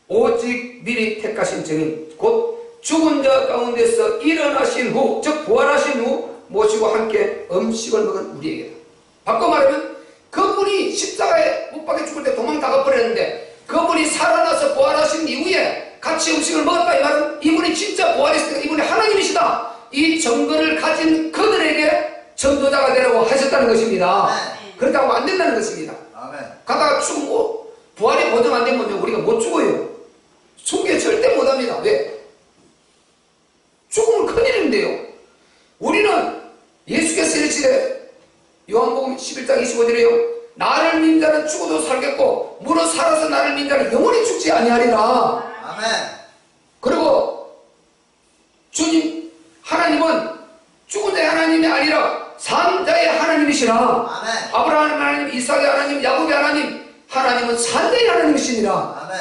Speaker 1: 오직 미리 택하신 증인 곧 죽은 자 가운데서 일어나신 후 즉 부활하신 후 모시고 함께 음식을 먹은 우리에게다. 바꿔 말하면 그분이 십자가에 못 박혀 죽을 때 도망다가 버렸는데 그분이 살아나서 부활하신 이후에 같이 음식을 먹었다. 이 말은 이분이 진짜 부활했으니까 이분이 하나님이시다. 이 정거를 가진 그들에게 전도자가 되라고 하셨다는 것입니다. 그렇다고 안 된다는 것입니다. 가다가 죽고 부활이 보증 안 되면 우리가 못 죽어요. 죽게 절대 못합니다. 왜? 죽으면 큰일인데요. 우리는 예수께서 이르시되 요한복음 11장 25절에요. 나를 믿는 자는 죽어도 살겠고 무릇 살아서 나를 믿는 자는 영원히 죽지 아니하리라.
Speaker 2: 아멘.
Speaker 1: 그리고 주님 하나님은 죽은 자의 하나님이 아니라 산 자의 하나님이시라.
Speaker 2: 아멘.
Speaker 1: 아브라함의 하나님, 이삭의 하나님, 야곱의 하나님, 하나님은 산 자의 하나님이시니라.
Speaker 2: 아멘.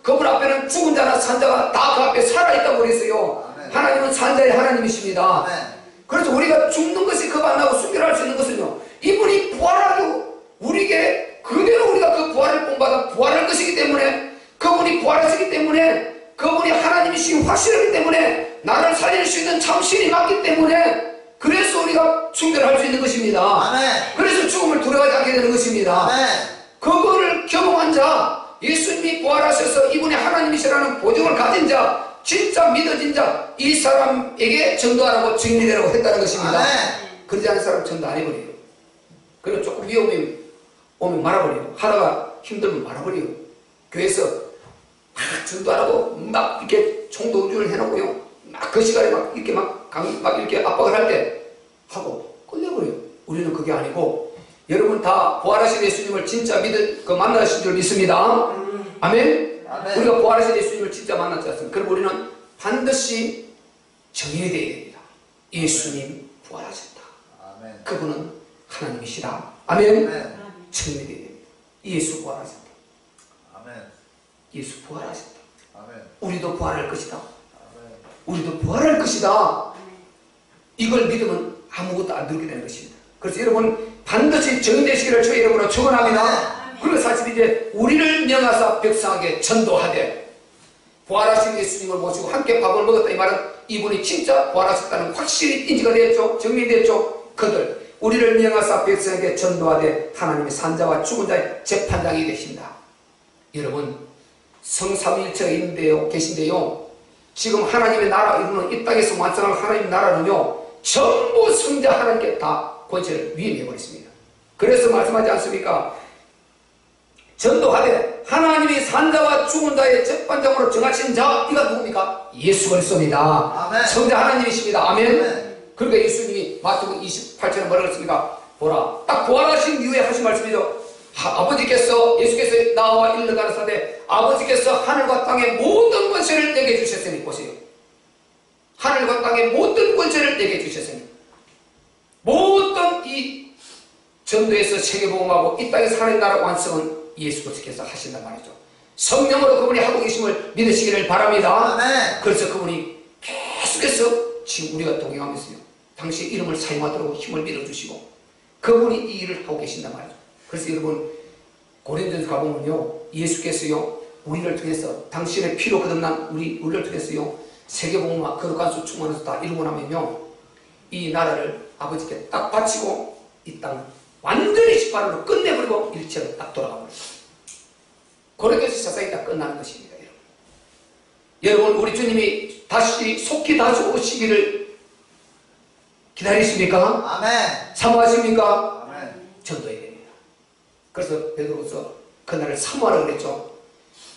Speaker 1: 그분 앞에는 죽은 자나 산 자가 다 그 앞에 살아있다고 그랬어요.
Speaker 2: 아멘.
Speaker 1: 하나님은 산 자의 하나님이십니다.
Speaker 2: 아멘.
Speaker 1: 그래서 우리가 죽는 것이 겁안나고 순결할 수 있는 것은요 이분이 부활하고 우리에게 그대로 우리가 그 부활을 본받아 부활할 것이기 때문에 그분이 부활하시기 때문에 그분이 하나님이시기 확실하기 때문에 나를 살릴 수 있는 참신이 맞기 때문에 그래서 우리가 순결할 수 있는 것입니다.
Speaker 2: 아멘.
Speaker 1: 그래서 죽음을 두려워하지 않게 되는 것입니다.
Speaker 2: 아멘.
Speaker 1: 그거를 경험한 자 예수님이 부활하셔서 이분이 하나님이시라는 보증을 가진 자 진짜 믿어진 자 이 사람에게 전도하라고 증인되라고 했다는 것입니다.
Speaker 2: 아멘.
Speaker 1: 그러지 않은 사람 전도 안 해버려요. 그리고 조금 위험이 오면 말아버려요. 하다가 힘들면 말아버려요. 교회에서 막 전도하라고 막 이렇게 총동원을 해놓고요. 막 그 시간에 막 이렇게 막 이렇게 압박을 할 때 하고 끝내버려요. 우리는 그게 아니고 여러분 다 부활하신 예수님을 진짜 만나신 줄 믿습니다. 아멘?
Speaker 2: 아멘.
Speaker 1: 우리가 부활하신 예수님을 진짜 만났지 않습니까? 그럼 우리는 반드시 정해야 됩니다. 예수님 부활하셨다.
Speaker 2: 아멘.
Speaker 1: 그분은 하나님이시다. 아멘?
Speaker 2: 아멘.
Speaker 1: 정해야 됩니다. 예수 부활하셨다.
Speaker 2: 아멘.
Speaker 1: 예수 부활하셨다.
Speaker 2: 아멘.
Speaker 1: 우리도 부활할 것이다.
Speaker 2: 아멘.
Speaker 1: 우리도 부활할 것이다. 이걸 믿으면 아무것도 안 들게 되는 것입니다. 그래서 여러분 반드시 정되시기를 저희 이름으로 축원합니다. 그리고 사실 이제 우리를 명하사 벽상하게 전도하되 부활하신 예수님을 모시고 함께 밥을 먹었다. 이 말은 이분이 진짜 부활하셨다는 확실히 인지가 되었죠. 정리됐죠. 그들 우리를 명하사 백성에게 전도하되 하나님의 산자와 죽은 자의 재판장이 되신다. 여러분 성삼위일체가 있는데요, 계신데요. 지금 하나님의 나라 이루는 이 땅에서 완성할 하나님의 나라는요 전부 성자 하나님께 다 권세를 위임해버렸습니다. 그래서 말씀하지 않습니까? 전도하되 하나님이 산자와 죽은 자의 재판장으로 정하신 자, 이가 누굽니까? 예수 그리스도입니다.
Speaker 2: 아멘.
Speaker 1: 성자 하나님이십니다. 아멘.
Speaker 2: 아멘.
Speaker 1: 그러니까 예수님이 마태복음 28절에 뭐라고 했습니까? 보라, 딱 부활하신 이후에 하신 말씀이죠. 아버지께서 예수께서 나와 일러 가라사대 아버지께서 하늘과 땅의 모든 권세를 내게 주셨으니, 보세요. 하늘과 땅의 모든 권세를 내게 주셨으니 모든 이 전도에서 세계복음하고 이 땅에서 하나님 나라 완성은 예수 그리스도께서 하신단 말이죠. 성령으로 그분이 하고 계심을 믿으시기를 바랍니다.
Speaker 2: 아멘.
Speaker 1: 그래서 그분이 계속해서 지금 우리가 동행하면서요 당시의 이름을 사용하도록 힘을 밀어주시고 그분이 이 일을 하고 계신단 말이죠. 그래서 여러분 고린도서 가보면요 예수께서요 우리를 통해서 당신의 피로 거듭난 우리를 통해서요 세계복음과 거룩한 수 충만해서 다 이루고 나면요 이 나라를 아버지께 딱 바치고 이 땅 완전히 18일로 끝내버리고 일체로 딱 돌아가버려요. 그렇게 해서 세상이 다 끝나는 것입니다. 여러분 우리 주님이 다시 속히 다시 오시기를 기다리십니까?
Speaker 2: 아멘.
Speaker 1: 사모하십니까?
Speaker 2: 아멘.
Speaker 1: 전도해야 됩니다. 그래서 베드로서 그날을 사모하라 그랬죠.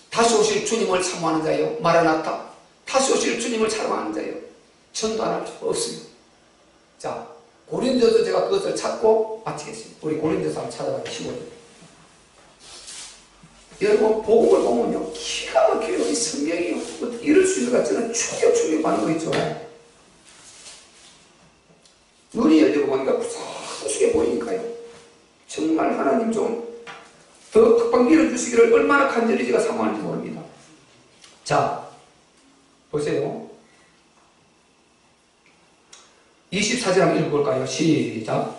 Speaker 1: 다시 오실 주님을 사모하는 자예요. 마라나타. 다시 오실 주님을 사모하는 자예요. 전도 안 할 수 없습니다. 자, 고린도서 제가 그것을 찾고 마치겠습니다. 우리 고린도서 한번 찾아봐요. 15절. 여러분 복음을 보면요 기가 막혀요. 이 성경이요 어떻게 이럴 수 있는가 저는 충격받는 거 있죠. 눈이 열리고 보니까 구석구석해 보이니까요 정말 하나님 좀 더 팍팍 밀어주시기를 얼마나 간절히 제가 사모하는지 모릅니다. 자 보세요. 24절 한번 읽어볼까요? 시작.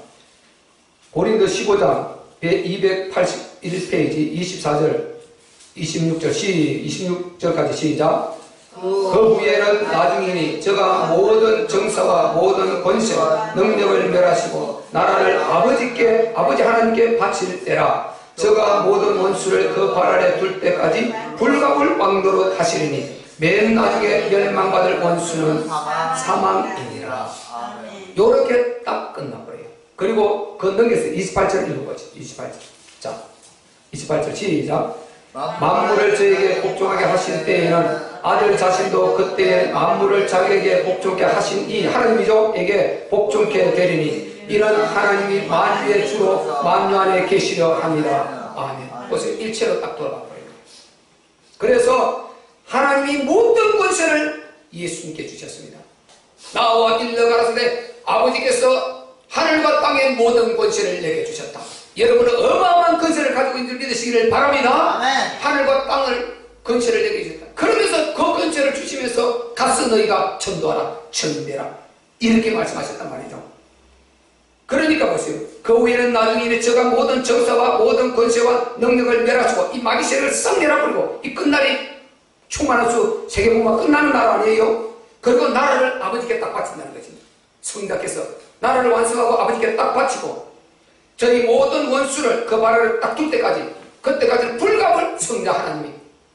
Speaker 1: 고린도 15장 281페이지 24절 26절 26절까지 시작. 그 후에는 나중이니 저가 모든 정사와 모든 권세와 능력을 멸하시고 나라를 아버지 하나님께 바칠 때라. 저가 모든 원수를 그 발 아래 둘 때까지 불가불 왕노로 하시리니 맨 나중에 멸망받을 원수는 사망이니라. 요렇게 딱 끝나버려요. 그리고 그 넘겨서 28절 읽어보죠. 28절. 자, 28절 시작. 만물을 저에게 복종하게 하신 때에는 아들 자신도 그때에 만물을 자기에게 복종케 하신 이 하나님이죠. 에게 복종케 되리니 이는 하나님이 만유의 주로 만유 안에 계시려 합니다. 아멘. 보세요. 일체로 딱 돌아가 버려요. 그래서 하나님이 모든 권세를 예수님께 주셨습니다. 나와 일러 가라사대 아버지께서 하늘과 땅의 모든 권세를 내게 주셨다. 여러분은 어마어마한 권세를 가지고 있는 줄 믿으시기를 바랍니다.
Speaker 2: 아멘.
Speaker 1: 하늘과 땅을 권세를 내게 주셨다. 그러면서 그 권세를 주시면서 가서 너희가 전도하라, 전대라 이렇게 말씀하셨단 말이죠. 그러니까 보세요. 그 후에는 나중에 저가 모든 정사와 모든 권세와 능력을 멸하시고 이 마귀세를 썩 내라버리고 이 끝날이 충만한 수 세계복음화 끝나는 나라 아니에요. 그리고 나라를 아버지께 딱 바친다는 것입니다. 성자께서 나라를 완성하고 아버지께 딱 바치고 저희 모든 원수를 그 발 아래 딱 둘 때까지 그때까지는 불가불 성자 하나님이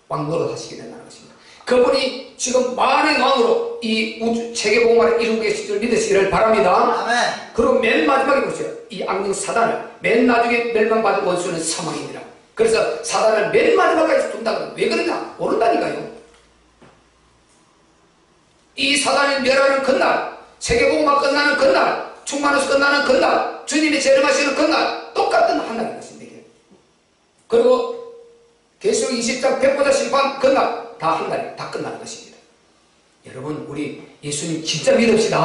Speaker 1: 왕노릇 하시게 된다는 것입니다. 그분이 지금 만의 왕으로 이 우주 세계복음화를 이루고 계신 줄 믿으시기를 바랍니다.
Speaker 2: 아멘.
Speaker 1: 그리고 맨 마지막에 보세요. 이 악령 사단을 맨 나중에 멸망받은 원수는 사망이니라. 그래서 사단을 맨 마지막까지 둔다. 왜 그러냐? 모른다니까요. 이 사단이 멸하는 그날, 세계복음화 끝나는 그날, 충만해서 끝나는 그날, 주님이 재림하시는 그날, 똑같은 하나님 것입니다. 그리고 계시록 20장 백보자 심판 그날, 다 한날이 다 끝나는 것입니다. 여러분, 우리 예수님 진짜 믿읍시다.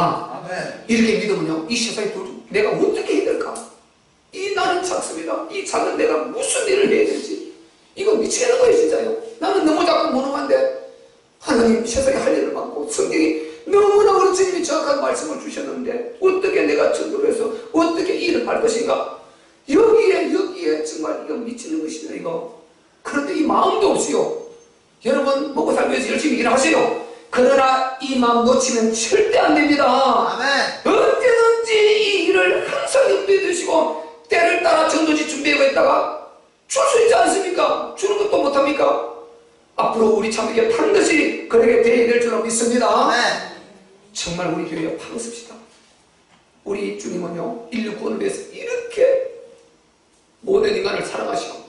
Speaker 2: 아멘.
Speaker 1: 이렇게 믿으면요, 이 세상에 내가 어떻게 해야 될까? 이 나는 작습니다. 이 작은 내가 무슨 일을 해야 될지. 이거 미치겠는 거예요, 진짜요. 나는 너무 작고 무능한데, 하나님 세상에 할 일을 맡고, 성경이 너무나 우리 주님이 정확한 말씀을 주셨는데, 어떻게 내가 전도를 해서, 어떻게 일을 할 것인가? 여기에 정말 이거 미치는 것이다, 이거. 그런데 이 마음도 없이요. 여러분, 먹고 살기 위해서 열심히 일하세요. 그러나 이 마음 놓치면 절대 안 됩니다.
Speaker 2: 아멘.
Speaker 1: 언제든지 이 일을 항상 염두에 두시고 때를 따라 전도지 준비하고 있다가 줄 수 있지 않습니까? 주는 것도 못합니까? 앞으로 우리 참교회 반드시 그렇게 되어야 될 줄로 믿습니다.
Speaker 2: 아멘.
Speaker 1: 정말 우리 교회에 반갑습시다. 우리 주님은요, 인류 구원을 위해서 이렇게 모든 인간을 사랑하시고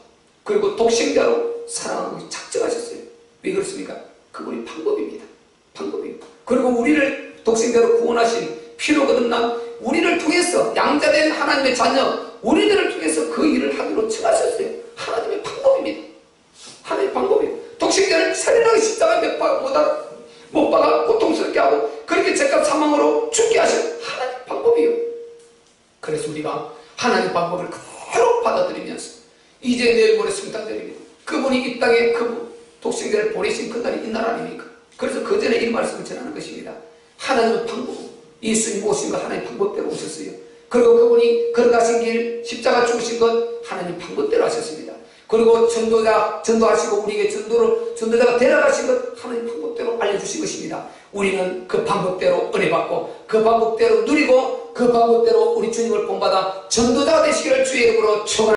Speaker 1: 그리고 독생자로 사랑하고 작정하셨어요. 왜 그렇습니까? 그분이 방법입니다. 방법입니다. 그리고 우리를 독생자로 구원하신 피로 거듭난 우리를 통해서 양자된 하나님의 자녀 우리들을 통해서 그 일을 하기로 정하셨어요. 하나님의 방법입니다. 하나님의 방법이에요. 독생자를 살인하게 십자가에 못 박아 고통스럽게 하고 그렇게 죄값 사망으로 죽게 하신 하나님의 방법이에요. 그래서 우리가 하나님의 방법을 그대로 받아들이면서 이제 내일 모레 성탄절입니다. 그분이 이 땅에 그분 독생자를 보내신 그날이 이날 아닙니까? 그래서 그 전에 이 말씀을 전하는 것입니다. 하나님의 방법, 예수님 오신 것 하나님의 방법대로 오셨어요. 그리고 그분이 걸어가신 길, 십자가 죽으신 것 하나님 방법대로 하셨습니다. 그리고 전도하시고 우리에게 전도자가 데려가신 것 하나님 방법대로 알려주신 것입니다. 우리는 그 방법대로 은혜 받고 그 방법대로 누리고 그 방법대로 우리 주님을 본받아 전도자가 되시기를 주의 이름으로 축원합니다.